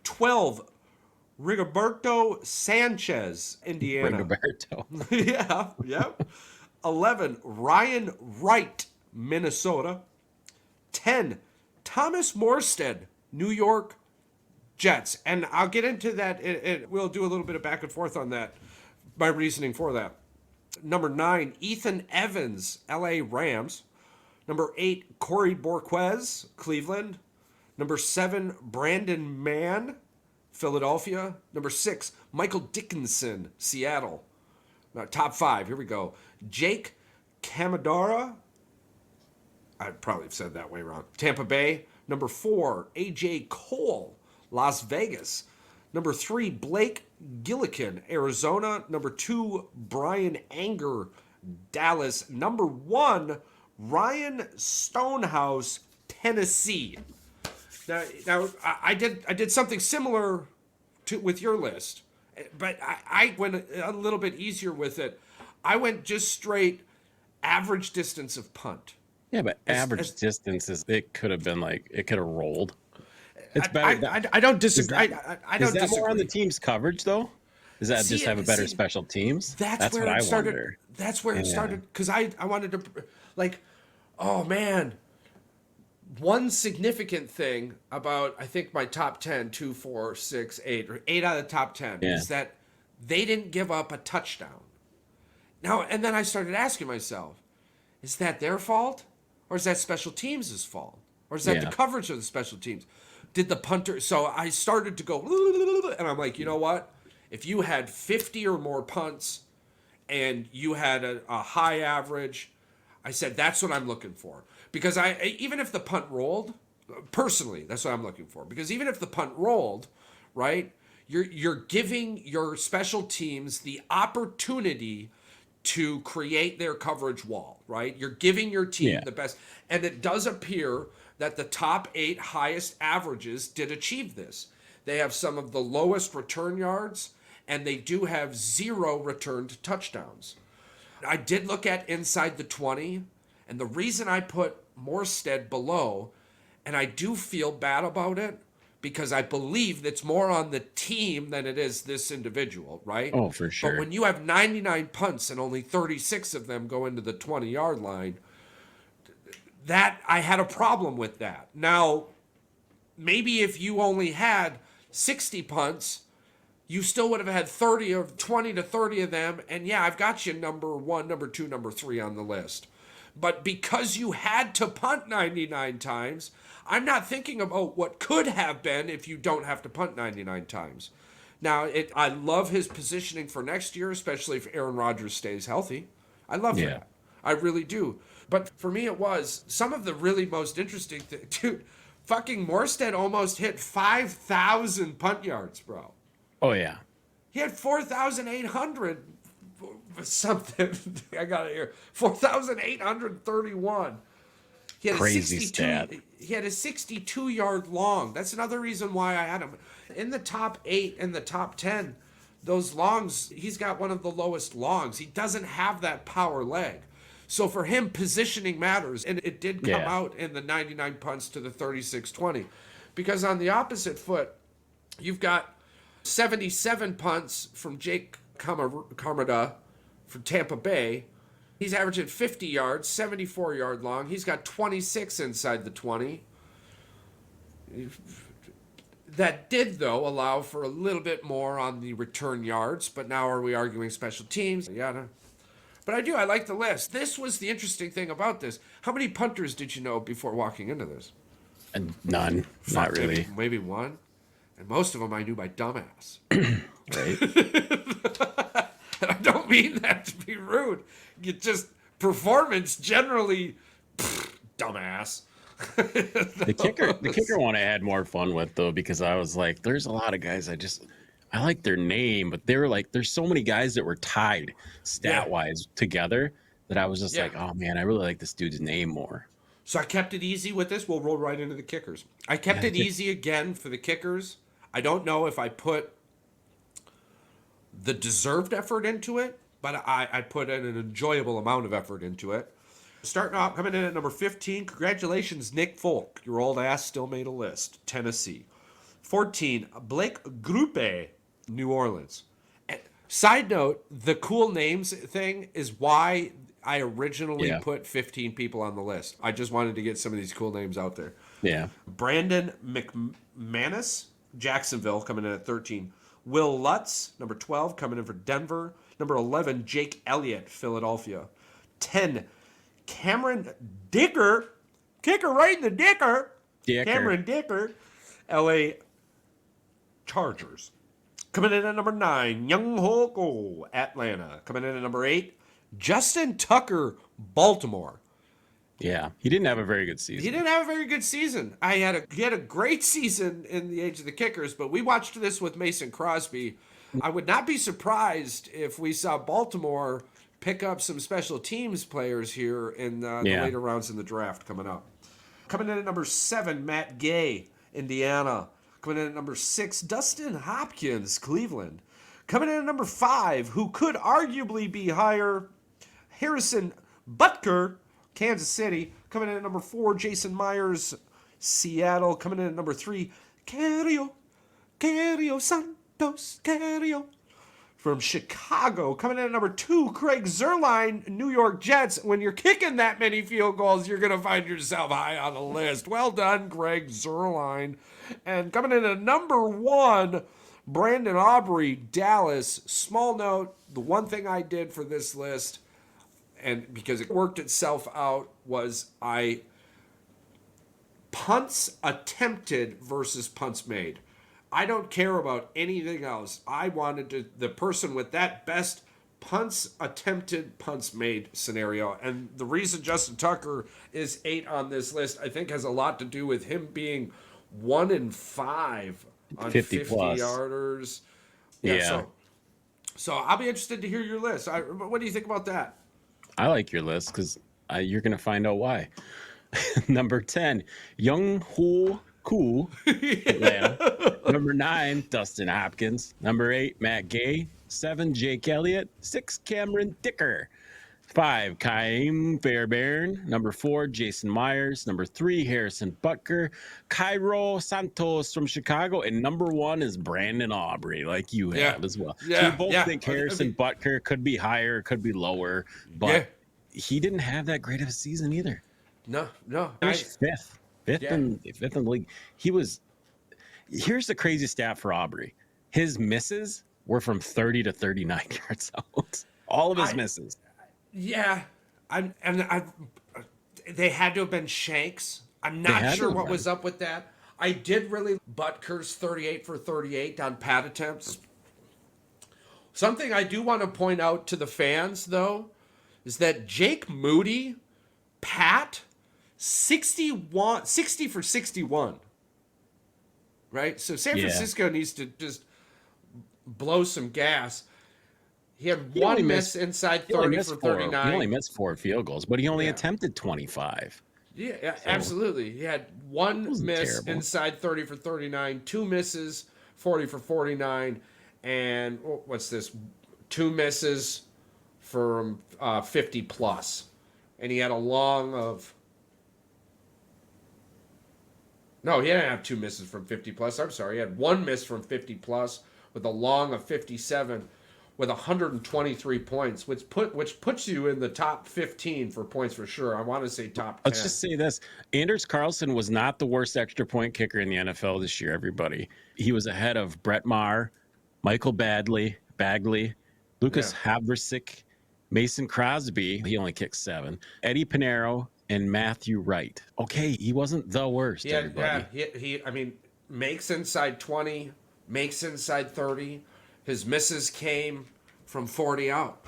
12, Rigoberto Sanchez, Indiana. Rigoberto. Yeah. 11, Ryan Wright, Minnesota. 10, Thomas Morstead, New York Jets. And I'll get into that. We'll do a little bit of back and forth on that, my reasoning for that. Number 9, Ethan Evans, LA Rams. Number 8, Corey Borquez, Cleveland. Number 7, Brandon Mann, Philadelphia. Number 6, Michael Dickinson, Seattle. Now, top 5, here we go. Jake Camadara, I probably said that way wrong, Tampa Bay. Number 4, AJ Cole, Las Vegas. Number 3, Blake Gillikin, Arizona. Number 2, Brian Anger, Dallas. Number 1, Ryan Stonehouse, Tennessee. Now I did something similar with your list, but I went a little bit easier with it. I went just straight average distance of punt. Yeah, but average distances, it could have been like, it could have rolled. It's better. I don't disagree. I don't is that disagree. more on the team's coverage, though? Does that just have a better special teams? That's where what it I started. wonder. That's where it started, because I wanted to, like, oh man, one significant thing about, I think, my top 10, 2, 4, 6, 8, or 8 out of the top 10 is that they didn't give up a touchdown. Now, and then I started asking myself, is that their fault? Or is that special teams' fault? Or is that the coverage of the special teams? Did the punter... So I started to go, and I'm like, you know what? If you had 50 or more punts and you had a high average, I said, that's what I'm looking for. Because even if the punt rolled, personally, that's what I'm looking for. Because even if the punt rolled, right, you're giving your special teams the opportunity to create their coverage wall, right? You're giving your team the best. And it does appear that the top 8 highest averages did achieve this. They have some of the lowest return yards, and they do have 0 returned touchdowns. I did look at inside the 20, and the reason I put Morstead below, and I do feel bad about it, because I believe that's more on the team than it is this individual, right? Oh, for sure. But when you have 99 punts and only 36 of them go into the 20-yard line, that I had a problem with that. Now, maybe if you only had 60 punts, you still would have had 20 to 30 of them, and yeah, I've got you number 1, number 2, number 3 on the list. But because you had to punt 99 times, I'm not thinking about what could have been if you don't have to punt 99 times. Now, I love his positioning for next year, especially if Aaron Rodgers stays healthy. I love that. I really do. But for me, it was some of the really most interesting thing. Dude, fucking Morstead almost hit 5,000 punt yards, bro. Oh, yeah. He had 4,800 something. I got it here. 4,831. He had Crazy a 62, stat. He had a 62-yard long. That's another reason why I had him in the top 8 and the top 10. Those longs, he's got one of the lowest longs. He doesn't have that power leg. So for him, positioning matters. And it did come out in the 99 punts to the 36-20. Because on the opposite foot, you've got 77 punts from Jake Camarda from Tampa Bay. He's averaging 50 yards, 74-yard long. He's got 26 inside the 20. That did, though, allow for a little bit more on the return yards. But now are we arguing special teams? Yeah. But I like the list. This was the interesting thing about this. How many punters did you know before walking into this? And none. Not really. Maybe one. And most of them I knew by dumbass. Right. And I don't mean that to be rude. You just, performance generally, dumbass. The kicker one I had more fun with, though, because I was like, there's a lot of guys I like their name, but they were like, there's so many guys that were tied stat wise together that I was just like, oh man, I really like this dude's name more. So I kept it easy with this. We'll roll right into the kickers. I kept it easy again for the kickers. I don't know if I put the deserved effort into it, but I put in an enjoyable amount of effort into it. Starting off, coming in at number 15, congratulations, Nick Folk. Your old ass still made a list. Tennessee. 14, Blake Grupe, New Orleans. And side note, the cool names thing is why I originally put 15 people on the list. I just wanted to get some of these cool names out there. Yeah. Brandon McManus, Jacksonville, coming in at 13. Will Lutz, number 12, coming in for Denver. Number 11, Jake Elliott, Philadelphia. 10, Cameron Dicker, kicker right in the dicker. Cameron Dicker, LA Chargers. Coming in at number 9, Young Ho Go, Atlanta. Coming in at number 8, Justin Tucker, Baltimore. Yeah, he didn't have a very good season. He didn't have a very good season. He had a great season in the age of the kickers, but we watched this with Mason Crosby. I would not be surprised if we saw Baltimore pick up some special teams players here in the later rounds in the draft coming up. Coming in at number 7, Matt Gay, Indiana. Coming in at number 6, Dustin Hopkins, Cleveland. Coming in at number 5, who could arguably be higher, Harrison Butker, Kansas City. Coming in at number 4, Jason Myers, Seattle. Coming in at number 3, Cario Santos, from Chicago. Coming in at number 2, Craig Zerline, New York Jets. When you're kicking that many field goals, you're going to find yourself high on the list. Well done, Craig Zerline. And coming in at number 1, Brandon Aubrey, Dallas. Small note, the one thing I did for this list, and because it worked itself out, was I punts attempted versus punts made. I don't care about anything else. I wanted the person with that best punts attempted, punts made scenario. And the reason Justin Tucker is 8 on this list, I think, has a lot to do with him being 1 in 5 on 50 yarders. Yeah. So I'll be interested to hear your list. What do you think about that? I like your list because you're going to find out why. Number 10, Young Ho Koo, Atlanta. Number 9, Dustin Hopkins. Number 8, Matt Gay. 7, Jake Elliott. 6, Cameron Dicker. 5, Chaim Fairbairn. Number 4, Jason Myers. Number 3, Harrison Butker. Cairo Santos from Chicago. And number 1 is Brandon Aubrey, like you had as well. Yeah, so we both think Harrison Butker could be higher, could be lower, but he didn't have that great of a season either. No. Finished fifth in the league. Here's the crazy stat for Aubrey. His misses were from 30 to 39 yards out. All of his misses. Yeah, they had to have been shanks. I'm not sure what was up with that. I did really Butker's 38 for 38 on pad attempts. Something I do want to point out to the fans, though, is that Jake Moody, Pat, 60 for 61. Right? So San Francisco needs to just blow some gas. He had one miss inside 30 for 39. He only missed 4 field goals, but he only attempted 25. Yeah, absolutely. He had one miss inside 30 for 39, 2 misses, 40 for 49, and what's this? 2 misses from 50 plus. And he had a long of... No, he didn't have 2 misses from 50 plus. I'm sorry. He had 1 miss from 50 plus with a long of 57 with 123 points, which puts you in the top 15 for points for sure. I want to say top 10. Let's just say this. Anders Carlson was not the worst extra point kicker in the NFL this year, everybody. He was ahead of Brett Maher, Michael Bagley, Lucas Haversick, Mason Crosby. He only kicked 7. Eddie Pinheiro, and Matthew Wright. Okay, he wasn't the worst, everybody. Yeah, he makes inside 20, makes inside 30. His misses came from 40 out.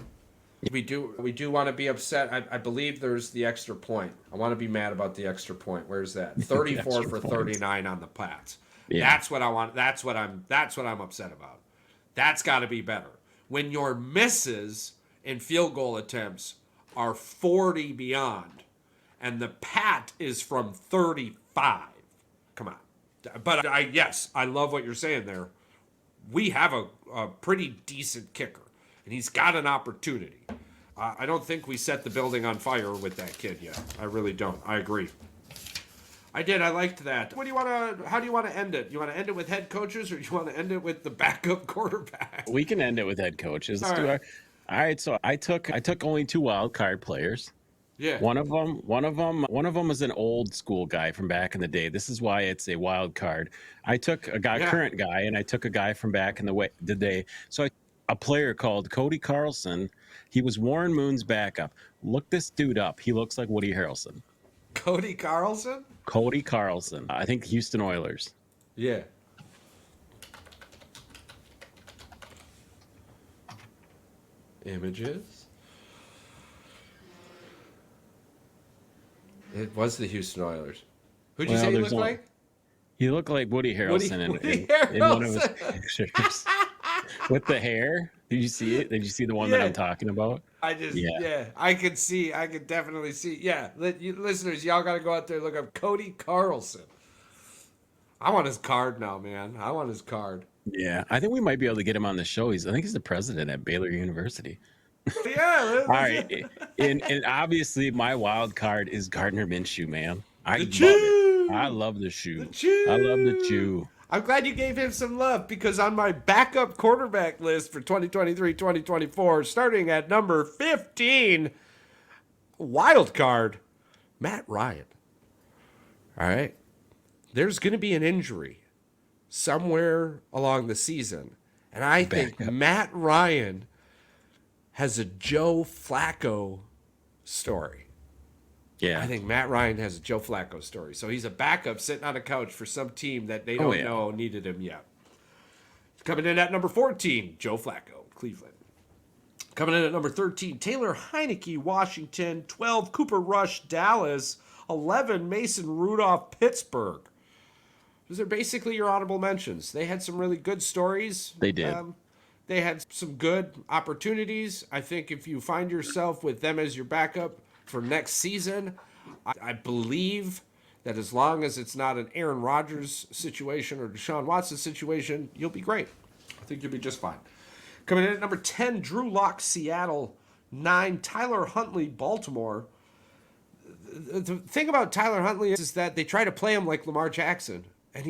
We do want to be upset. I believe there's the extra point. I want to be mad about the extra point. Where's that? 34 for 39 on the Pats. Yeah. That's what I want. That's what I'm upset about. That's got to be better. When your misses in field goal attempts are 40 beyond, and the Pat is from 35. Come on. But yes, I love what you're saying there. We have a pretty decent kicker, and he's got an opportunity. I don't think we set the building on fire with that kid yet. I really don't. I agree. I did. I liked that. How do you want to end it? You want to end it with head coaches, or do you want to end it with the backup quarterback? We can end it with head coaches. All right. So I took only 2 wild card players. Yeah. One of them is an old school guy from back in the day. This is why it's a wild card. I took a current guy, and I took a guy from back in the day. So a player called Cody Carlson. He was Warren Moon's backup. Look this dude up. He looks like Woody Harrelson. Cody Carlson? Cody Carlson. I think Houston Oilers. Yeah. Images. It was the Houston Oilers. Who'd you say he looked like? He looked like Woody Harrelson in one of his pictures. With the hair. Did you see it? Did you see the one that I'm talking about? I could definitely see. Yeah. Listeners, y'all got to go out there and look up Cody Carlson. I want his card now, man. I want his card. Yeah. I think we might be able to get him on the show. I think he's the president at Baylor University. Yeah. All right. And obviously my wild card is Gardner Minshew, man. I love the shoe. I love the chew. I'm glad you gave him some love, because on my backup quarterback list for 2023-2024, starting at number 15, wild card, Matt Ryan. All right. There's going to be an injury somewhere along the season, and I think Matt Ryan has a Joe Flacco story. Yeah. I think Matt Ryan has a Joe Flacco story. So he's a backup sitting on a couch for some team that they don't know needed him yet. Coming in at number 14, Joe Flacco, Cleveland. Coming in at number 13, Taylor Heineke, Washington. 12, Cooper Rush, Dallas. 11, Mason Rudolph, Pittsburgh. Those are basically your honorable mentions. They had some really good stories. They did. They had some good opportunities. I think if you find yourself with them as your backup for next season, I believe that as long as it's not an Aaron Rodgers situation or Deshaun Watson situation, you'll be great. I think you'll be just fine. Coming in at number 10, Drew Lock, Seattle. 9, Tyler Huntley, Baltimore. The thing about Tyler Huntley is that they try to play him like Lamar Jackson, and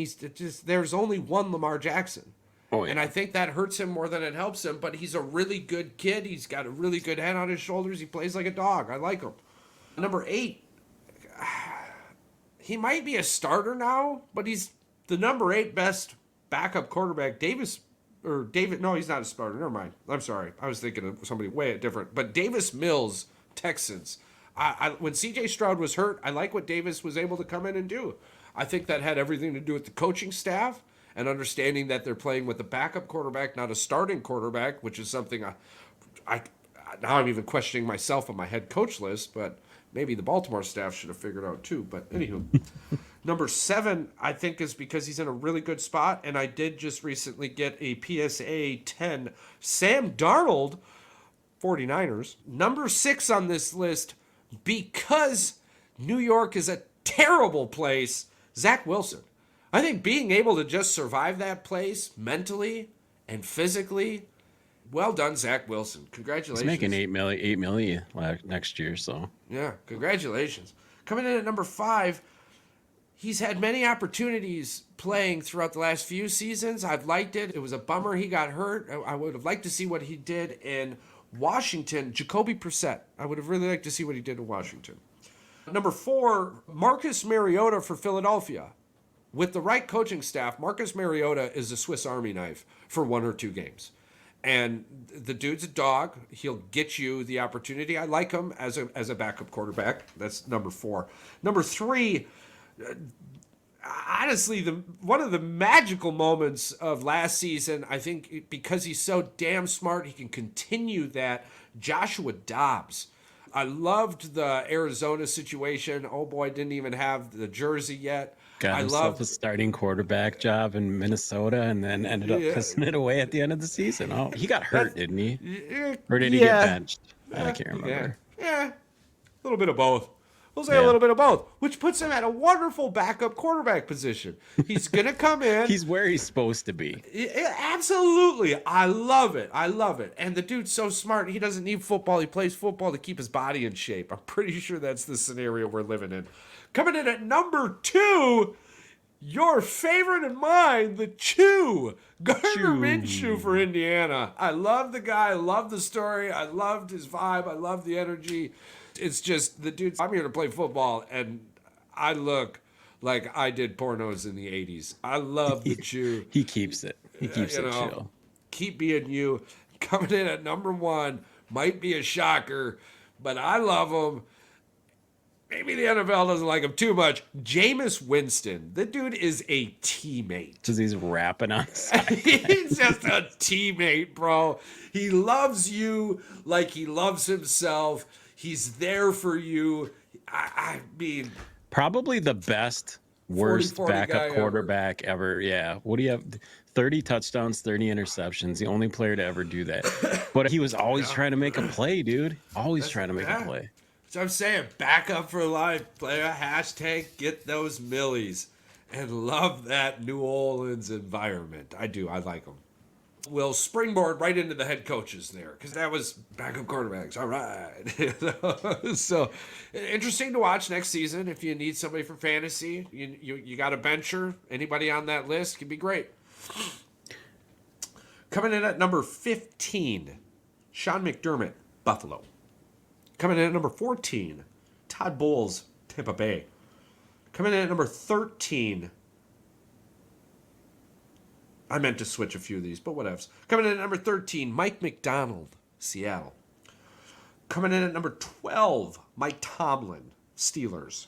there's only one Lamar Jackson. Oh, yeah. And I think that hurts him more than it helps him, but he's a really good kid. He's got a really good head on his shoulders. He plays like a dog. I like him. Number 8, he might be a starter now, but he's the number 8 best backup quarterback. No, he's not a starter. Never mind. I'm sorry. I was thinking of somebody way different. But Davis Mills, Texans. When C.J. Stroud was hurt, I like what Davis was able to come in and do. I think that had everything to do with the coaching staff and understanding that they're playing with a backup quarterback, not a starting quarterback, which is something I now I'm even questioning myself on my head coach list, but maybe the Baltimore staff should have figured out too. But anywho, number 7, I think, is because he's in a really good spot, and I did just recently get a PSA 10. Sam Darnold, 49ers. Number 6 on this list, because New York is a terrible place, Zach Wilson. I think being able to just survive that place mentally and physically, well done, Zach Wilson. Congratulations. He's making $8 million next year, so. Yeah, congratulations. Coming in at number 5, he's had many opportunities playing throughout the last few seasons. I've liked it. It was a bummer he got hurt. I would have liked to see what he did in Washington. Jacoby Brissett. I would have really liked to see what he did in Washington. Number 4, Marcus Mariota for Philadelphia. With the right coaching staff, Marcus Mariota is a Swiss Army knife for 1 or 2 games. And the dude's a dog. He'll get you the opportunity. I like him as a backup quarterback. That's number 4. Number 3, honestly, one of the magical moments of last season, I think because he's so damn smart, he can continue that. Joshua Dobbs. I loved the Arizona situation. Oh boy, didn't even have the jersey yet. Got himself a starting quarterback job in Minnesota and then ended up pissing it away at the end of the season. Oh, he got hurt, didn't he? Or did he get benched? I can't remember. Yeah, a little bit of both. We'll say a little bit of both, which puts him at a wonderful backup quarterback position. He's going to come in. He's where he's supposed to be. Absolutely. I love it. I love it. And the dude's so smart. He doesn't need football. He plays football to keep his body in shape. I'm pretty sure that's the scenario we're living in. Coming in at number 2, your favorite and mine, the Chew. Gardner Minshew for Indiana. I love the guy. I love the story. I loved his vibe. I love the energy. It's just the dude. I'm here to play football, and I look like I did pornos in the 80s. I love the Chew. He keeps it. He keeps it chill. Keep being you. Coming in at number 1 might be a shocker, but I love him. Maybe the NFL doesn't like him too much. Jameis Winston. The dude is a teammate. Because he's rapping on He's just a teammate, bro. He loves you like he loves himself. He's there for you. I mean, probably the best, worst 40 backup quarterback ever. Yeah. What do you have? 30 touchdowns, 30 interceptions. The only player to ever do that. But he was always trying to make a play, dude. Always trying to make a play. So I'm saying, backup for life. Play a hashtag, get those millies. And love that New Orleans environment. I do. I like them. We'll springboard right into the head coaches there, because that was backup quarterbacks. All right. So interesting to watch next season. If you need somebody for fantasy, you got a bencher. Anybody on that list can be great. Coming in at number 15, Sean McDermott, Buffalo. Coming in at number 14, Todd Bowles, Tampa Bay. Coming in at number 13, I meant to switch a few of these, but whatevs. Coming in at number 13, Mike McDonald, Seattle. Coming in at number 12, Mike Tomlin, Steelers.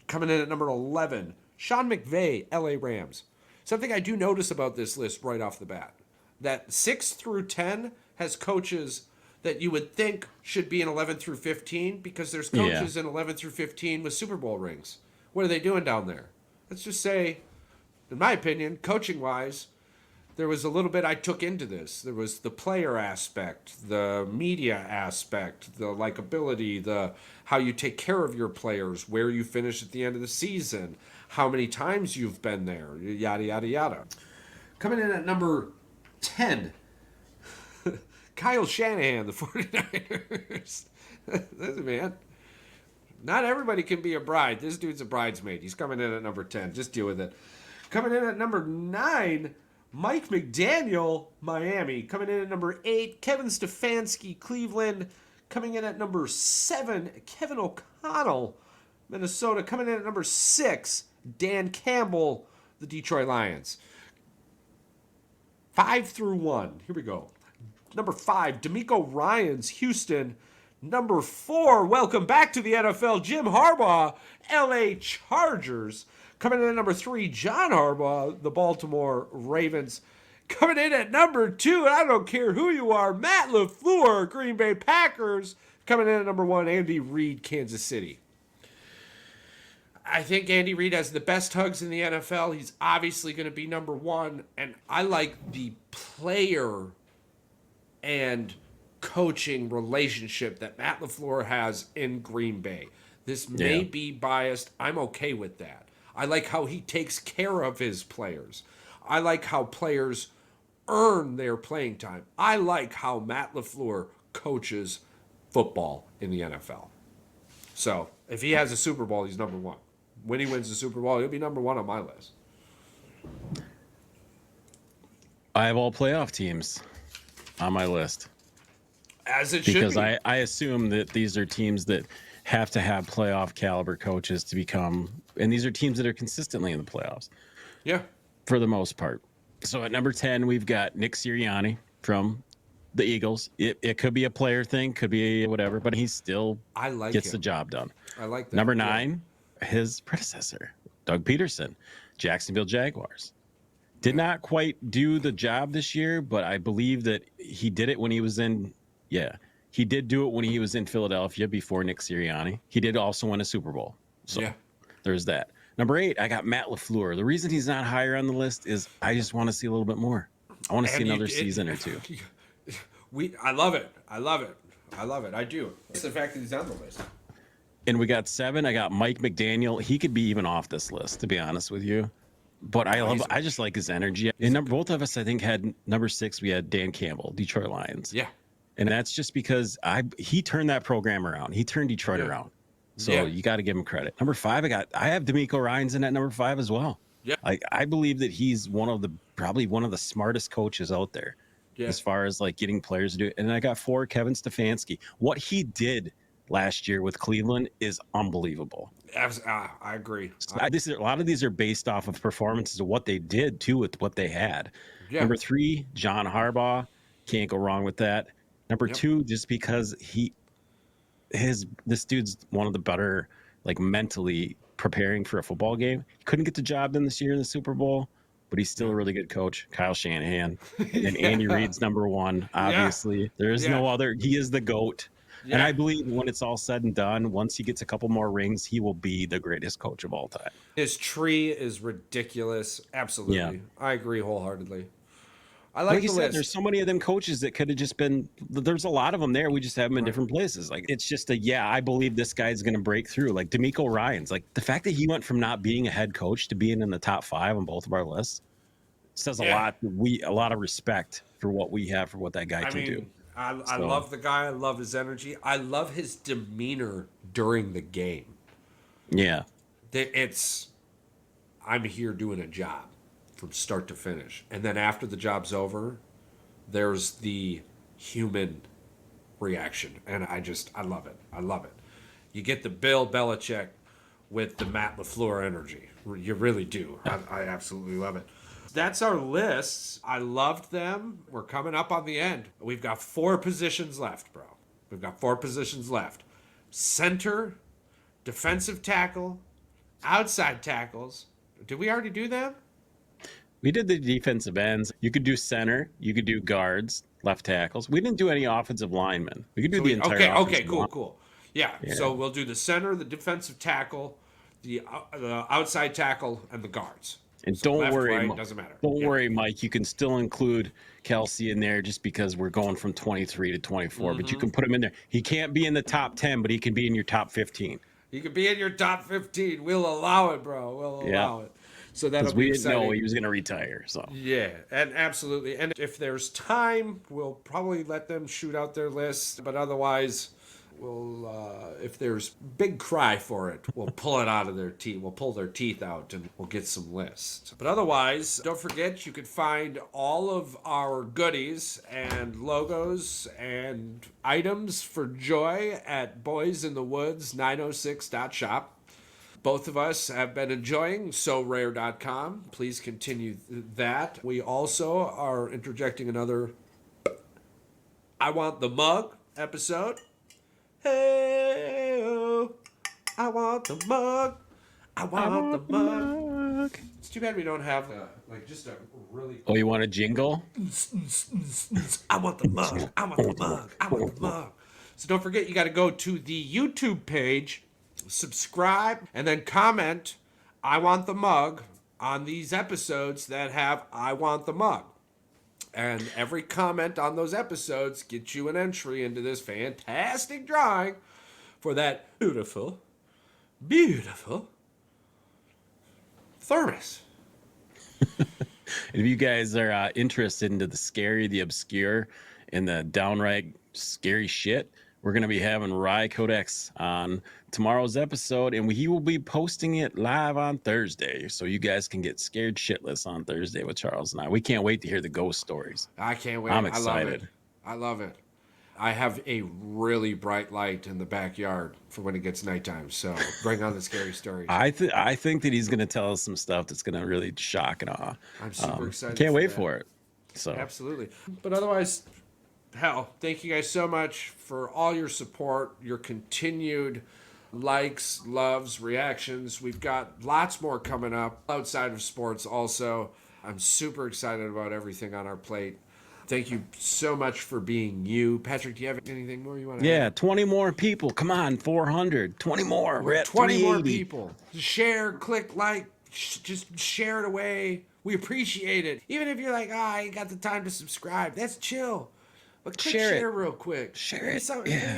Coming in at number 11, Sean McVay, LA Rams. Something I do notice about this list right off the bat, that 6 through 10 has coaches that you would think should be in 11 through 15, because there's coaches in 11 through 15 with Super Bowl rings. What are they doing down there? Let's just say, in my opinion, coaching-wise, there was a little bit I took into this. There was the player aspect, the media aspect, the likability, the how you take care of your players, where you finish at the end of the season, how many times you've been there, yada, yada, yada. Coming in at number 10, Kyle Shanahan, the 49ers. Listen, man, not everybody can be a bride. This dude's a bridesmaid. He's coming in at number 10. Just deal with it. Coming in at number 9, Mike McDaniel, Miami. Coming in at number 8, Kevin Stefanski, Cleveland. Coming in at number 7, Kevin O'Connell, Minnesota. Coming in at number 6, Dan Campbell, the Detroit Lions. 5 through 1. Here we go. Number 5, D'Amico Ryans, Houston. Number 4, welcome back to the NFL, Jim Harbaugh, LA Chargers. Coming in at number 3, John Harbaugh, the Baltimore Ravens. Coming in at number 2, and I don't care who you are, Matt LaFleur, Green Bay Packers. Coming in at number 1, Andy Reid, Kansas City. I think Andy Reid has the best hugs in the NFL. He's obviously going to be number 1, and I like the player and coaching relationship that Matt LaFleur has in Green Bay. This may be biased. I'm okay with that. I like how he takes care of his players. I like how players earn their playing time. I like how Matt LaFleur coaches football in the NFL. So if he has a Super Bowl, he's number 1. When he wins the Super Bowl, he'll be number 1 on my list. I have all playoff teams on my list. As it should be. Because I assume that these are teams that have to have playoff caliber coaches to become, and these are teams that are consistently in the playoffs. Yeah. For the most part. So at number 10, we've got Nick Sirianni from the Eagles. It could be a player thing, could be whatever, but he still gets the job done. I like that. Number 9, his predecessor, Doug Peterson, Jacksonville Jaguars. Did not quite do the job this year, but I believe that he did it when he was in, he did do it when he was in Philadelphia before Nick Sirianni. He did also win a Super Bowl. So there's that. Number 8, I got Matt LaFleur. The reason he's not higher on the list is I just want to see a little bit more. I want to see another season or two. I love it. I love it. I love it. I do. It's the fact that he's on the list. And we got 7. I got Mike McDaniel. He could be even off this list, to be honest with you. But I just like his energy. And both of us, I think, had number 6. We had Dan Campbell, Detroit Lions. Yeah. And that's just because he turned that program around. He turned Detroit around. So you got to give him credit. Number 5, I have D'Amico Ryans in at number 5 as well. Yeah. I believe that he's probably one of the smartest coaches out there as far as like getting players to do it. And I got 4, Kevin Stefanski. What he did last year with Cleveland is unbelievable. I agree. So a lot of these are based off of performances of what they did too with what they had. Yeah. Number 3, John Harbaugh. Can't go wrong with that. Number 2, just because this dude's one of the better, like, mentally preparing for a football game. He couldn't get the job done this year in the Super Bowl, but he's still a really good coach. Kyle Shanahan. And Andy Reid's number 1, obviously. There is no other. He is the GOAT. And I believe when it's all said and done, once he gets a couple more rings, he will be the greatest coach of all time. His tree is ridiculous. Absolutely. Yeah. I agree wholeheartedly. I like you said, there's so many of them coaches that could have just been, there's a lot of them there. We just have them in different places. Like, it's just I believe this guy's going to break through. Like D'Amico Ryans, like the fact that he went from not being a head coach to being in the top 5 on both of our lists says a lot. A lot of respect for what we have for what that guy can do. I love the guy. I love his energy. I love his demeanor during the game. Yeah. I'm here doing a job from start to finish. And then after the job's over, there's the human reaction. And I love it. I love it. You get the Bill Belichick with the Matt LaFleur energy. You really do. I absolutely love it. That's our lists. I loved them. We're coming up on the end. We've got 4 positions left, bro. We've got 4 positions left. Center, defensive tackle, outside tackles. Did we already do them? We did the defensive ends. You could do center. You could do guards, left tackles. We didn't do any offensive linemen. We could do the entire offensive line. Cool. Yeah, so we'll do the center, the defensive tackle, the outside tackle, and the guards. And so don't worry, right, doesn't matter. Don't worry, Mike. You can still include Kelsey in there just because we're going from 23 to 24. But you can put him in there. He can't be in the top 10, but he can be in your top 15. He can be in your top 15. We'll allow it, bro. We'll allow it. So that'll be exciting. We didn't know he was going to retire. So yeah, and absolutely. And if there's time, we'll probably let them shoot out their list. But otherwise, we'll if there's big cry for it, we'll pull it out of their teeth. We'll pull their teeth out and we'll get some lists. But otherwise, don't forget you could find all of our goodies and logos and items for Joy at boysinthewoods906.shop. Both of us have been enjoying SoRare.com. Please continue that. We also are interjecting another I Want the Mug episode. Hey, I want the mug. I want the mug. It's too bad we don't have just a really. Oh, you want a jingle? I want the mug. I want the mug. I want the mug. So don't forget, you got to go to the YouTube page, subscribe, and then comment I want the mug on these episodes that have I want the mug. And every comment on those episodes gets you an entry into this fantastic drawing for that beautiful, beautiful thermos. If you guys are interested into the scary, the obscure, and the downright scary shit, we're going to be having Rye Codex on tomorrow's episode, and he will be posting it live on Thursday, so you guys can get scared shitless on Thursday with Charles and I. We can't wait to hear the ghost stories. I can't wait. I'm excited. I love it. I have a really bright light in the backyard for when it gets nighttime, so bring on the scary stories. I think that he's going to tell us some stuff that's going to really shock and awe. I'm super excited. Can't wait for it. So absolutely. But otherwise, hell, thank you guys so much for all your support, your continued likes, loves, reactions. We've got lots more coming up outside of sports also. I'm super excited about everything on our plate. Thank you so much for being you. Patrick, do you have anything more you want to add? Yeah, 20 more people. Come on, 400. 20 more. We're at 20 more people. Share, click, like, just share it away. We appreciate it. Even if you're like, I ain't got the time to subscribe. That's chill. But click share real quick. Share it.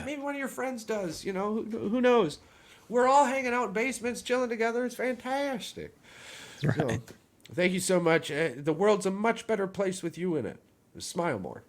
Maybe one of your friends does. Who knows? We're all hanging out in basements, chilling together. It's fantastic. Right. So, thank you so much. The world's a much better place with you in it. Smile more.